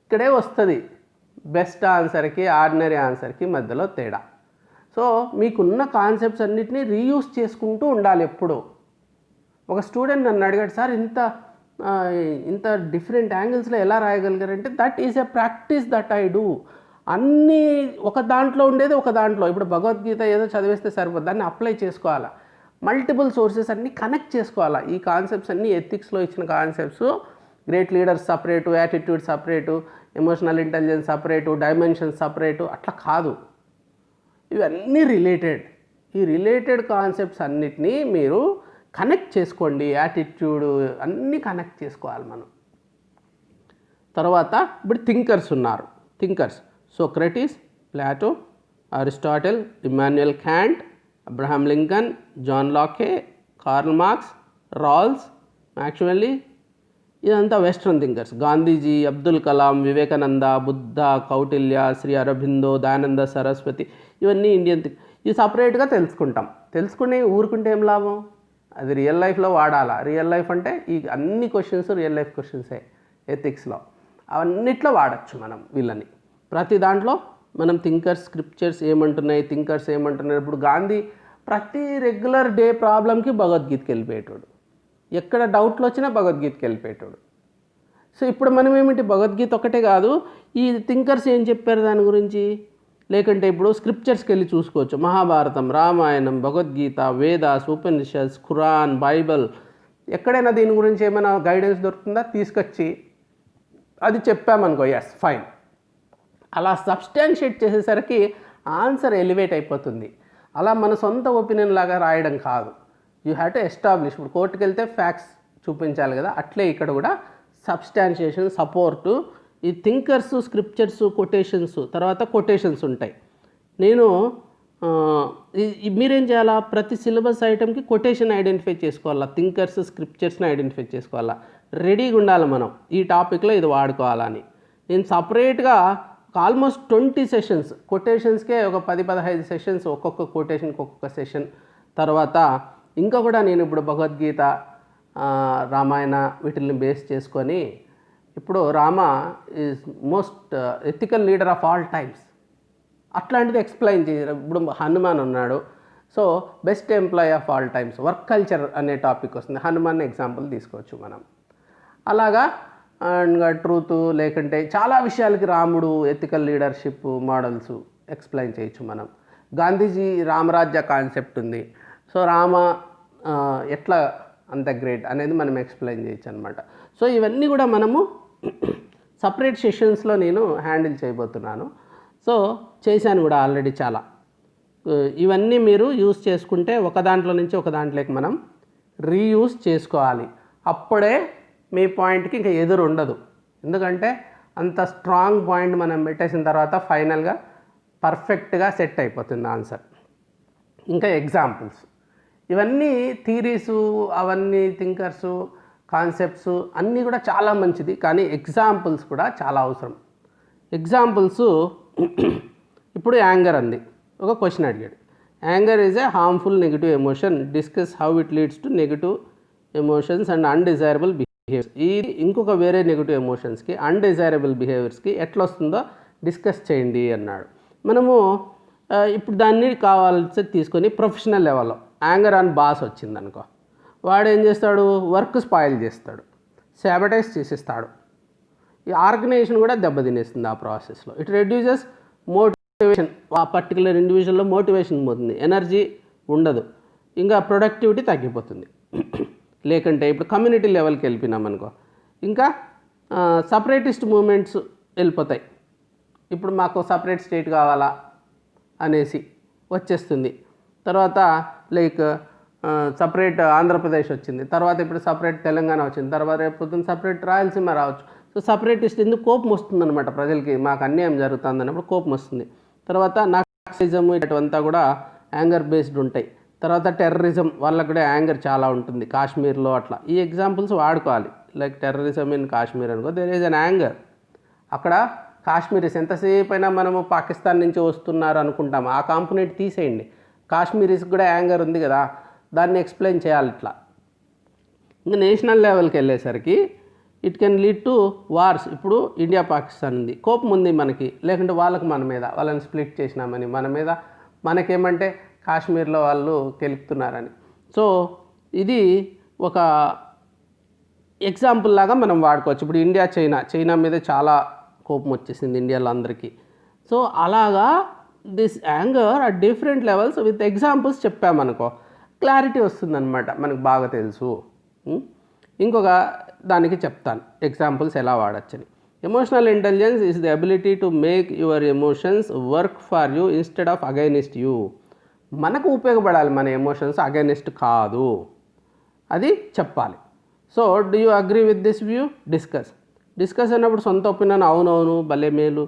ఇక్కడే వస్తుంది బెస్ట్ ఆన్సర్కి ఆర్డినరీ ఆన్సర్కి మధ్యలో తేడా. సో మీకున్న కాన్సెప్ట్స్ అన్నిటినీ రీయూస్ చేసుకుంటూ ఉండాలి ఎప్పుడు. ఒక స్టూడెంట్ నన్ను అడిగాడు, సార్ ఇంత డిఫరెంట్ యాంగిల్స్లో ఎలా రాయగలిగారంటే, that is a practice that I do. అన్నీ ఒక దాంట్లో ఉండేది ఒక దాంట్లో, ఇప్పుడు భగవద్గీత ఏదో చదివేస్తే సరిపోదు, దాన్ని అప్లై చేసుకోవాలా, మల్టిపుల్ సోర్సెస్ అన్నీ కనెక్ట్ చేసుకోవాలా. ఈ కాన్సెప్ట్స్ అన్నీ ఎథిక్స్లో ఇచ్చిన concepts, great leaders separate, attitude separate, emotional intelligence separate, dimensions separate, అట్లా కాదు, ఇవన్నీ రిలేటెడ్. ఈ రిలేటెడ్ కాన్సెప్ట్స్ అన్నిటినీ మీరు కనెక్ట్ చేసుకోండి, యాటిట్యూడ్ అన్నీ కనెక్ట్ చేసుకోవాలి మనం. తర్వాత ఇప్పుడు థింకర్స్ ఉన్నారు, thinkers Socrates, Plato, Aristotle, Immanuel Kant, Abraham Lincoln, John Locke, Karl Marx, Rawls, Machiavelli, ఇదంతా వెస్ట్రన్ థింకర్స్. గాంధీజీ, అబ్దుల్ కలాం, వివేకానంద, బుద్ధ, కౌటిల్య, శ్రీ అరబిందో, దయానంద సరస్వతి, ఇవన్నీ ఇండియన్ ఇవి సపరేట్గా తెలుసుకుంటాం. తెలుసుకుని ఊరుకుంటే ఏం లాభం, అది రియల్ లైఫ్లో వాడాలా. రియల్ లైఫ్ అంటే ఈ అన్ని క్వశ్చన్స్ రియల్ లైఫ్ క్వశ్చన్సే ఎథిక్స్లో, అవన్నిట్లో వాడచ్చు మనం వీళ్ళని. ప్రతి దాంట్లో మనం థింకర్స్, స్క్రిప్చర్స్ ఏమంటున్నాయి, థింకర్స్ ఏమంటున్నారు. ఇప్పుడు గాంధీ ప్రతి రెగ్యులర్ డే ప్రాబ్లంకి భగవద్గీతకి వెళ్ళిపోయేటోడు, ఎక్కడ డౌట్లు వచ్చినా భగవద్గీతకి వెళ్ళిపోయేటోడు. సో ఇప్పుడు మనం ఏమిటి, భగవద్గీత ఒకటే కాదు, ఈ థింకర్స్ ఏం చెప్పారు దాని గురించి, లేకంటే ఇప్పుడు స్క్రిప్చర్స్కి వెళ్ళి చూసుకోవచ్చు. మహాభారతం, రామాయణం, భగవద్గీత, వేదాస్, ఉపనిషత్స్, ఖురాన్, బైబిల్, ఎక్కడైనా దీని గురించి ఏమైనా గైడెన్స్ దొరుకుతుందా, తీసుకొచ్చి అది చెప్పామనుకో, ఎస్ ఫైన్. అలా సబ్స్టాన్షియేట్ చేసేసరికి ఆన్సర్ ఎలివేట్ అయిపోతుంది. అలా మన సొంత ఒపీనియన్ లాగా రాయడం కాదు, యూ హ్యావ్ టు ఎస్టాబ్లిష్. ఇప్పుడు కోర్టుకు వెళ్తే ఫ్యాక్ట్స్ చూపించాలి కదా, అట్లే ఇక్కడ కూడా సబ్స్టాన్షియేషన్, సపోర్టు. ఈ థింకర్స్, స్క్రిప్చర్స్, కొటేషన్స్, తర్వాత కొటేషన్స్ ఉంటాయి. నేను మీరేం చేయాలా, ప్రతి సిలబస్ ఐటెంకి కొటేషన్ ఐడెంటిఫై చేసుకోవాలా, థింకర్స్, స్క్రిప్చర్స్ని ఐడెంటిఫై చేసుకోవాలా, రెడీగా ఉండాలి మనం ఈ టాపిక్లో ఇది వాడుకోవాలని. నేను సపరేట్గా ఆల్మోస్ట్ 20 సెషన్స్ కొటేషన్స్కే, ఒక 10-15 సెషన్స్, ఒక్కొక్క కొటేషన్కి ఒక్కొక్క సెషన్. తర్వాత ఇంకా కూడా నేను ఇప్పుడు భగవద్గీత, రామాయణ వీటిని బేస్ చేసుకొని, ఇప్పుడు Rama is most ethical leader of all times, అట్లాంటిది ఎక్స్ప్లెయిన్ చేయరు. ఇప్పుడు హనుమాన్ ఉన్నాడు, so best employee of all times, work culture అనే టాపిక్ వస్తుంది, హనుమాన్ ఎగ్జాంపుల్ తీసుకోవచ్చు మనం. అలాగా అండ్ ట్రూత్, లేకుంటే చాలా విషయాలకి రాముడు ఎథికల్ లీడర్షిప్ మోడల్స్ ఎక్స్ప్లెయిన్ చేయొచ్చు మనం. గాంధీజీ రామరాజ్య కాన్సెప్ట్ ఉంది, సో రామ ఎట్లా అంత గ్రేట్ అనేది మనం ఎక్స్ప్లెయిన్ చేయొచ్చు అనమాట. సో ఇవన్నీ కూడా మనము సపరేట్ సెషన్స్లో నేను హ్యాండిల్ చేయబోతున్నాను. సో చేశాను కూడా ఆల్రెడీ చాలా. ఇవన్నీ మీరు యూస్ చేసుకుంటే ఒక దాంట్లో నుంచి ఒక దాంట్లోకి మనం రీయూస్ చేసుకోవాలి. అప్పుడే మీ పాయింట్కి ఇంకా ఎదురు ఉండదు. ఎందుకంటే అంత స్ట్రాంగ్ పాయింట్ మనం పెట్టేసిన తర్వాత ఫైనల్గా పర్ఫెక్ట్గా సెట్ అయిపోతుంది ఆన్సర్. ఇంకా ఎగ్జాంపుల్స్, ఇవన్నీ థీరీసు, అవన్నీ థింకర్సు, కాన్సెప్ట్స్ అన్నీ కూడా చాలా మంచిది, కానీ ఎగ్జాంపుల్స్ కూడా చాలా అవసరం. ఎగ్జాంపుల్స్, ఇప్పుడు యాంగర్ అంది, ఒక క్వశ్చన్ అడిగాడు, anger is a harmful negative emotion, discuss how it leads to negative emotions and undesirable behaviours. ఇది ఇంకొక వేరే నెగిటివ్ ఎమోషన్స్కి, అన్డిజైరబుల్ బిహేవియర్స్కి ఎట్లా వస్తుందో డిస్కస్ చేయండి అన్నాడు. మనము ఇప్పుడు దాన్ని కావాల్సి తీసుకొని ప్రొఫెషనల్ లెవెల్లో యాంగర్ అని బాస్ వచ్చిందనుకో, వాడు ఏం చేస్తాడు, వర్క్ స్పాయిల్ చేస్తాడు, శాబటైజ్ చేసేస్తాడు, ఈ ఆర్గనైజేషన్ కూడా దెబ్బతినేస్తుంది ఆ ప్రాసెస్లో. ఇట్ రెడ్యూసెస్ మోటివేషన్, ఆ పర్టికులర్ ఇండివిజువల్లో మోటివేషన్ పోతుంది, ఎనర్జీ ఉండదు, ఇంకా ప్రొడక్టివిటీ తగ్గిపోతుంది. లేకుంటే ఇప్పుడు కమ్యూనిటీ లెవెల్కి వెళ్ళిపోయినాం అనుకో, ఇంకా సపరేటిస్ట్ మూమెంట్స్ వెళ్ళిపోతాయి. ఇప్పుడు మాకు సపరేట్ స్టేట్ కావాలా అనేసి వచ్చేస్తుంది. తర్వాత లైక్ సపరేట్ ఆంధ్రప్రదేశ్ వచ్చింది, తర్వాత ఇప్పుడు సపరేట్ తెలంగాణ వచ్చింది, తర్వాత రేపు పొద్దున్న సపరేట్ రాయలసీమ రావచ్చు. సో సపరేటిస్ట్ ఎందుకు కోపం వస్తుందన్నమాట ప్రజలకి, మాకు అన్యాయం జరుగుతుంది అన్నప్పుడు కోపం వస్తుంది. తర్వాత నాక్సిజం ఇటువంతా కూడా యాంగర్ బేస్డ్ ఉంటాయి. తర్వాత టెర్రరిజం వాళ్ళకు కూడా యాంగర్ చాలా ఉంటుంది కాశ్మీర్లో అట్లా. ఈ ఎగ్జాంపుల్స్ వాడుకోవాలి. లైక్ టెర్రరిజం ఇన్ కాశ్మీర్ అనుకో, దేర్ ఈజ్ అన్ యాంగర్. అక్కడ కాశ్మీరీస్ ఎంతసేపు అయినా మనము పాకిస్తాన్ నుంచి వస్తున్నారు అనుకుంటాము, ఆ కాంపోనెంట్ తీసేయండి. కాశ్మీరీస్కి కూడా యాంగర్ ఉంది కదా, దాన్ని ఎక్స్ప్లెయిన్ చేయాలి ఇట్లా. ఇంకా నేషనల్ లెవెల్కి వెళ్ళేసరికి it can lead to wars. ఇప్పుడు ఇండియా పాకిస్తాన్ ఉంది, కోపం ఉంది మనకి, లేకుంటే వాళ్ళకి మన మీద, వాళ్ళని స్ప్లిట్ చేసినామని మన మీద, మనకేమంటే కాశ్మీర్లో వాళ్ళు గెలుపుతున్నారని. సో ఇది ఒక ఎగ్జాంపుల్ లాగా మనం వాడుకోవచ్చు. ఇప్పుడు ఇండియా చైనా మీద చాలా కోపం వచ్చేసింది ఇండియాలో అందరికీ. సో అలాగా this anger at different levels with examples చెప్పామనుకో క్లారిటీ వస్తుందన్నమాట, మనకు బాగా తెలుసు. ఇంకొక దానికి చెప్తాను ఎగ్జాంపుల్స్ ఎలా వాడచ్చని. Emotional intelligence is the ability to make your emotions work for you instead of against you. మనకు ఉపయోగపడాలి మన ఎమోషన్స్, అగైనిస్ట్ కాదు, అది చెప్పాలి. So do you agree with this view? Discuss అన్నప్పుడు సొంత ఒపీనియన్ అవునవును భలే మేలు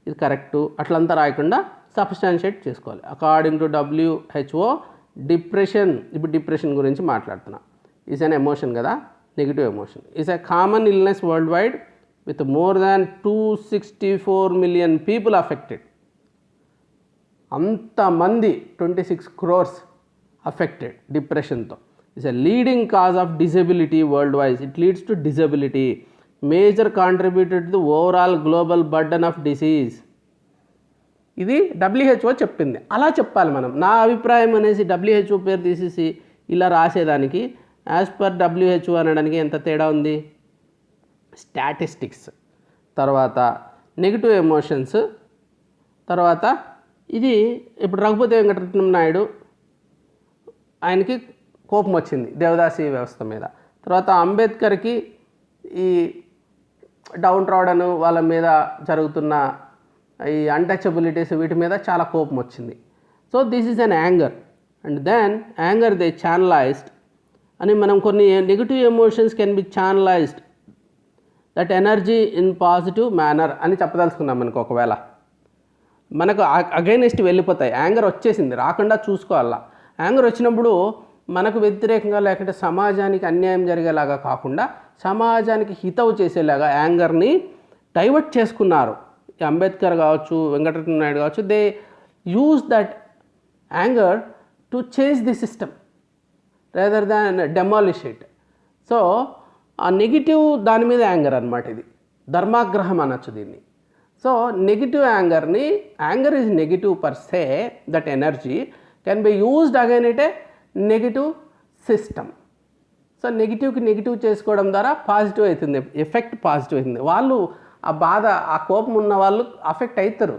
ఇది కరెక్టు అట్లంతా రాయకుండా సబ్స్టాన్షియేట్ చేసుకోవాలి. అకార్డింగ్ టు WHO డిప్రెషన్, ఇప్పుడు డిప్రెషన్ గురించి మాట్లాడుతున్నా, ఈజ్ అన్ ఎమోషన్ కదా, negative emotion. Is a common illness worldwide with more than 264 million people affected. అంతమంది 26 crores అఫెక్టెడ్ డిప్రెషన్తో. It's a leading cause of disability worldwide. It leads to disability. Major contributed to the overall global burden of disease. ఇది WHO చెప్పింది, అలా చెప్పాలి మనం. నా అభిప్రాయం అనేసి WHO పేరు తీసేసి ఇలా రాసేదానికి యాజ్ పర్ WHO అనడానికి ఎంత తేడా ఉంది. స్టాటిస్టిక్స్, తర్వాత నెగిటివ్ ఎమోషన్స్, తర్వాత ఇది ఇప్పుడు రఘుపతి వెంకటరత్నం నాయుడు ఆయనకి కోపం వచ్చింది దేవదాసి వ్యవస్థ మీద. తర్వాత అంబేద్కర్కి ఈ డౌన్ ట్రాడన్ వాళ్ళ మీద జరుగుతున్న ఈ అన్టచబిలిటీస్ వీటి మీద చాలా కోపం వచ్చింది. So this is an anger. And then anger they channelised అని మనం కొన్ని negative emotions can be channelised that energy in positive manner అని చెప్పదలుచుకున్నాం. మనకు ఒకవేళ మనకు అగైనెస్ట్ వెళ్ళిపోతాయి, యాంగర్ వచ్చేసింది రాకుండా చూసుకోవాలా. యాంగర్ వచ్చినప్పుడు మనకు వ్యతిరేకంగా లేకుంటే సమాజానికి అన్యాయం జరిగేలాగా కాకుండా సమాజానికి హితవు చేసేలాగా యాంగర్ని డైవర్ట్ చేసుకున్నారు. అంబేద్కర్ కావచ్చు, వెంకటరత్న నాయుడు కావచ్చు, they use that anger to change the system rather than demolish it. So ఆ నెగిటివ్ దాని మీద యాంగర్ అనమాట, ఇది ధర్మాగ్రహం అనొచ్చు దీన్ని. సో నెగిటివ్ యాంగర్ని, anger is negative per se, that energy can be used against it a negative system. So నెగిటివ్కి నెగిటివ్ చేసుకోవడం ద్వారా పాజిటివ్ అవుతుంది, ఎఫెక్ట్ పాజిటివ్ అవుతుంది. వాళ్ళు ఆ బాధ, ఆ కోపం ఉన్న వాళ్ళు అఫెక్ట్ అవుతారు,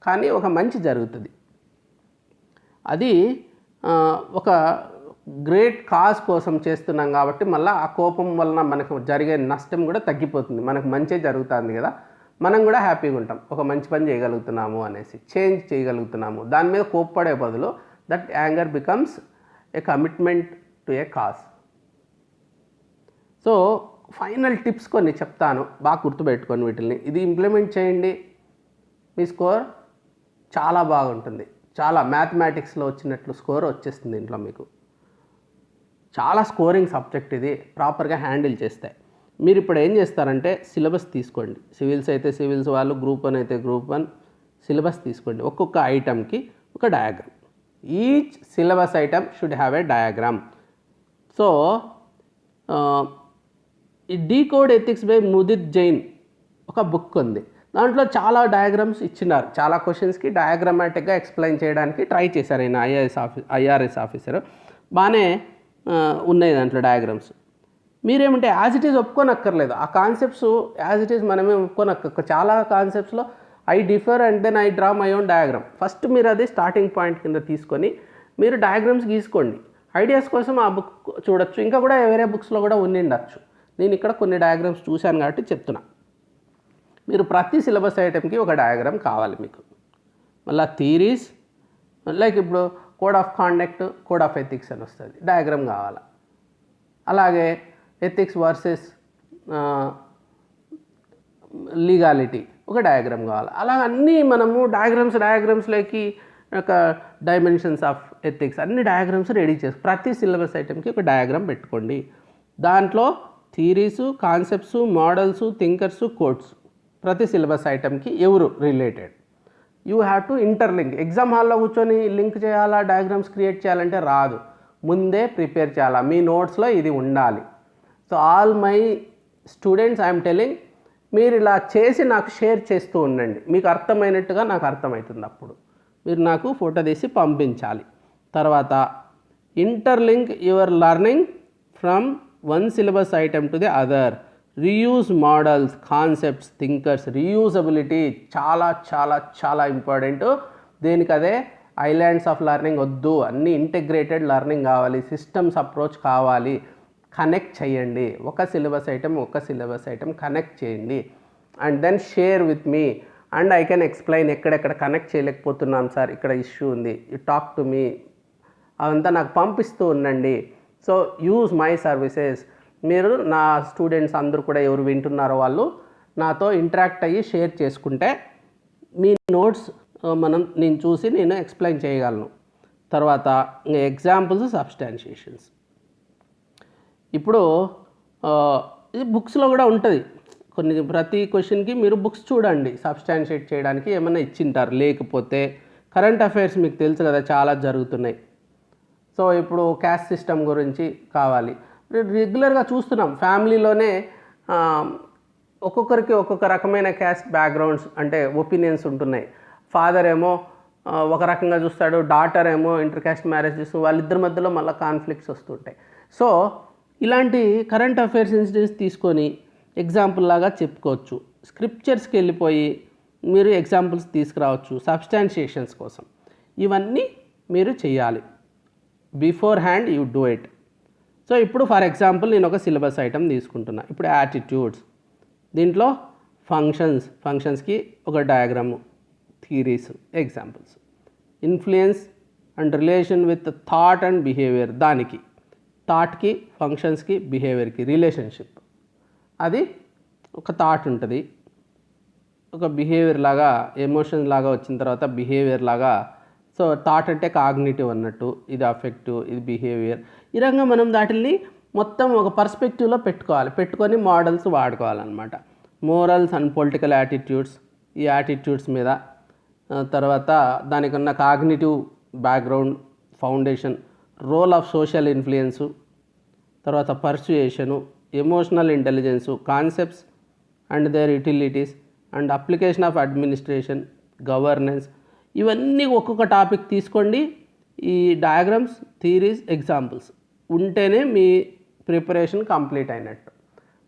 కానీ ఒక మంచి జరుగుతుంది. అది ఒక గ్రేట్ కాజ్ కోసం చేస్తున్నాం కాబట్టి మళ్ళీ ఆ కోపం వలన మనకు జరిగే నష్టం కూడా తగ్గిపోతుంది, మనకు మంచి జరుగుతుంది కదా, మనం కూడా హ్యాపీగా ఉంటాం, ఒక మంచి పని చేయగలుగుతున్నాము అనేసి, చేంజ్ చేయగలుగుతున్నాము. దాని మీద కోప్పడే బదులు that anger becomes a commitment to A cause. So final tips కొన్ని చెప్తాను, బాగా గుర్తుపెట్టుకొని వీటిని. ఇది ఇంప్లిమెంట్ చేయండి, మీ స్కోర్ చాలా బాగుంటుంది. చాలా మ్యాథమెటిక్స్లో వచ్చినట్లు స్కోర్ వచ్చేస్తుంది ఇంట్లో మీకు. చాలా స్కోరింగ్ సబ్జెక్ట్ ఇది, ప్రాపర్గా హ్యాండిల్ చేస్తే. మీరు ఇప్పుడు ఏం చేస్తారంటే సిలబస్ తీసుకోండి. సివిల్స్ అయితే సివిల్స్ వాళ్ళు, గ్రూప్ 1 అయితే గ్రూప్ 1 సిలబస్ తీసుకోండి. ఒక్కొక్క ఐటమ్కి ఒక diagram. Each syllabus item should have a diagram. So ఈ decode ethics by Mudit Jain ఒక బుక్ ఉంది, దాంట్లో చాలా డయాగ్రామ్స్ ఇచ్చినారు. చాలా క్వశ్చన్స్కి డయాగ్రామాటిక్గా ఎక్స్ప్లెయిన్ చేయడానికి ట్రై చేశారు ఆయన ఐఆర్ఎస్ ఆఫీసర్. బాగానే ఉన్నాయి దాంట్లో డయాగ్రామ్స్. మీరేమంటే యాజ్ ఇట్ ఈజ్ ఒప్పుకోనక్కర్లేదు, ఆ కాన్సెప్ట్స్ యాజ్ ఇట్ ఈజ్ మనమే ఒప్పుకోనక్క. చాలా కాన్సెప్ట్స్లో I differ and then I draw my own diagram. First మీరు అది స్టార్టింగ్ పాయింట్ కింద తీసుకొని మీరు డయాగ్రామ్స్ గీసుకోండి. ఐడియాస్ కోసం ఆ బుక్ చూడొచ్చు, ఇంకా కూడా వేరే బుక్స్లో కూడా ఉండిండొచ్చు. నేను ఇక్కడ కొన్ని డయాగ్రామ్స్ చూశాను కాబట్టి చెప్తున్నా. మీరు ప్రతి సిలబస్ ఐటెంకి ఒక డయాగ్రామ్ కావాలి మీకు. మళ్ళీ థీరీస్, లైక్ ఇప్పుడు code of conduct, code of ethics అని వస్తుంది, డయాగ్రామ్ కావాలి. అలాగే ఎథిక్స్ వర్సెస్ లీగాలిటీ ఒక డయాగ్రామ్ కావాలి. అలా అన్నీ మనము డయాగ్రామ్స్లోకి ఒక డైమెన్షన్స్ ఆఫ్ ఎథిక్స్ అన్ని డయాగ్రామ్స్ రెడీ చేసి ప్రతి సిలబస్ ఐటెంకి ఒక డయాగ్రామ్ పెట్టుకోండి. దాంట్లో థీరీసు, కాన్సెప్ట్స్, మోడల్స్, థింకర్స్, కోడ్స్ ప్రతి సిలబస్ ఐటెంకి ఎవరు related. You have to interlink. Exam హాల్లో కూర్చొని లింక్ చేయాలా, డయాగ్రామ్స్ క్రియేట్ చేయాలంటే రాదు, ముందే ప్రిపేర్ చేయాలా, మీ నోట్స్లో ఇది ఉండాలి. So all my students I'm telling, మీరు ఇలా చేసి నాకు షేర్ చేస్తూ ఉండండి. మీకు అర్థమైనట్టుగా నాకు అర్థమవుతుంది. అప్పుడు మీరు నాకు ఫోటో తీసి పంపించాలి. తర్వాత interlink your learning from one syllabus item to the other. Reuse models, concepts, thinkers. Reusability చాలా చాలా చాలా ఇంపార్టెంట్. దేనికి అదే ఐలాండ్స్ ఆఫ్ లెర్నింగ్ వద్దు, అన్నీ ఇంటిగ్రేటెడ్ లెర్నింగ్ కావాలి, సిస్టమ్స్ అప్రోచ్ కావాలి. కనెక్ట్ చేయండి, ఒక సిలబస్ ఐటమ్ కనెక్ట్ చేయండి. And then share with me and I can explain ఎక్కడెక్కడ కనెక్ట్ చేయలేకపోతున్నాం సార్, ఇక్కడ ఇష్యూ ఉంది, యూ టాక్ టు మీ, అదంతా నాకు పంపిస్తూ ఉండండి. So use my services. మీరు నా స్టూడెంట్స్ అందరూ కూడా ఎవరు వింటున్నారో వాళ్ళు నాతో ఇంటరాక్ట్ అయ్యి షేర్ చేసుకుంటే మీ నోట్స్ నేను చూసి నేను ఎక్స్ప్లెయిన్ చేయగలను. తర్వాత ఎగ్జాంపుల్స్, సబ్స్టాన్షియేషన్స్. ఇప్పుడు ఇది బుక్స్లో కూడా ఉంటుంది. ప్రతి క్వశ్చన్కి మీరు బుక్స్ చూడండి, సబ్స్టాన్షియేట్ చేయడానికి ఏమైనా ఇచ్చింటారు. లేకపోతే కరెంట్ అఫైర్స్ మీకు తెలుసు కదా, చాలా జరుగుతున్నాయి. సో ఇప్పుడు క్యాస్ట్ సిస్టమ్ గురించి కావాలి, రెగ్యులర్గా చూస్తున్నాం ఫ్యామిలీలోనే ఒక్కొక్కరికి ఒక్కొక్క రకమైన క్యాస్ట్ బ్యాక్గ్రౌండ్స్ అంటే ఒపీనియన్స్ ఉంటున్నాయి. ఫాదర్ ఏమో ఒక రకంగా చూస్తాడు, డాటర్ ఏమో ఇంటర్ క్యాస్ట్ మ్యారేజ్ చేస్తూ వాళ్ళిద్దరి మధ్యలో మళ్ళీ కాన్ఫ్లిక్ట్స్ వస్తుంటాయి. సో ఇలాంటి కరెంట్ అఫైర్స్ ఇన్సిడెంట్స్ తీసుకొని ఎగ్జాంపుల్ లాగా చెప్పుకోవచ్చు. స్క్రిప్చర్స్కి వెళ్ళిపోయి మీరు ఎగ్జాంపుల్స్ తీసుకురావచ్చు సబ్స్టాన్షియేషన్స్ కోసం. ఇవన్నీ మీరు చేయాలి. Before hand you do it. So ఇప్పుడు ఫర్ ఎగ్జాంపుల్ నేను ఒక సిలబస్ ఐటమ్ తీసుకుంటున్నా. ఇప్పుడు యాటిట్యూడ్స్, దీంట్లో ఫంక్షన్స్కి ఒక diagram, theories, examples. Influence and relation with thought and behaviour, దానికి థాట్కి, ఫంక్షన్స్కి, బిహేవియర్కి రిలేషన్షిప్. అది ఒక థాట్ ఉంటుంది, ఒక బిహేవియర్ లాగా, ఎమోషన్ లాగా వచ్చిన తర్వాత బిహేవియర్ లాగా. సో థాట్ అంటే కాగ్నిటివ్ అన్నట్టు, ఇది అఫెక్టివ్, ఇది బిహేవియర్. ఈ రకంగా మనం దాటిని మొత్తం ఒక పర్స్పెక్టివ్లో పెట్టుకొని మోడల్స్ వాడుకోవాలన్నమాట. మోరల్స్ అండ్ పొలిటికల్ యాటిట్యూడ్స్, ఈ యాటిట్యూడ్స్ మీద. తర్వాత దానికి ఉన్న cognitive background, foundation, role of social influence, తర్వాత persuasion, emotional intelligence, concepts and their utilities and application of administration, governance. ఇవన్నీ ఒక్కొక్క టాపిక్ తీసుకోండి. ఈ డయాగ్రామ్స్, థీరీస్, ఎగ్జాంపుల్స్ ఉంటేనే మీ ప్రిపరేషన్ కంప్లీట్ అయినట్టు.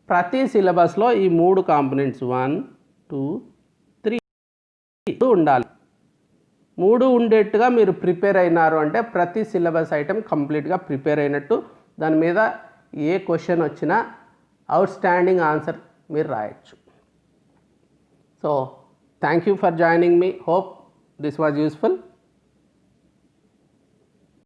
ప్రతి సిలబస్లో ఈ 3 కాంపోనెంట్స్ 1, 2, 3 ఉండాలి. 3 ఉండేట్టుగా మీరు ప్రిపేర్ అయినారు అంటే ప్రతి సిలబస్ ఐటమ్ కంప్లీట్గా ప్రిపేర్ అయినట్టు. దాని మీద ఏ క్వశ్చన్ వచ్చినా అవుట్ స్టాండింగ్ ఆన్సర్ మీరు రాయొచ్చు. So thank you for joining me. Hope this was useful.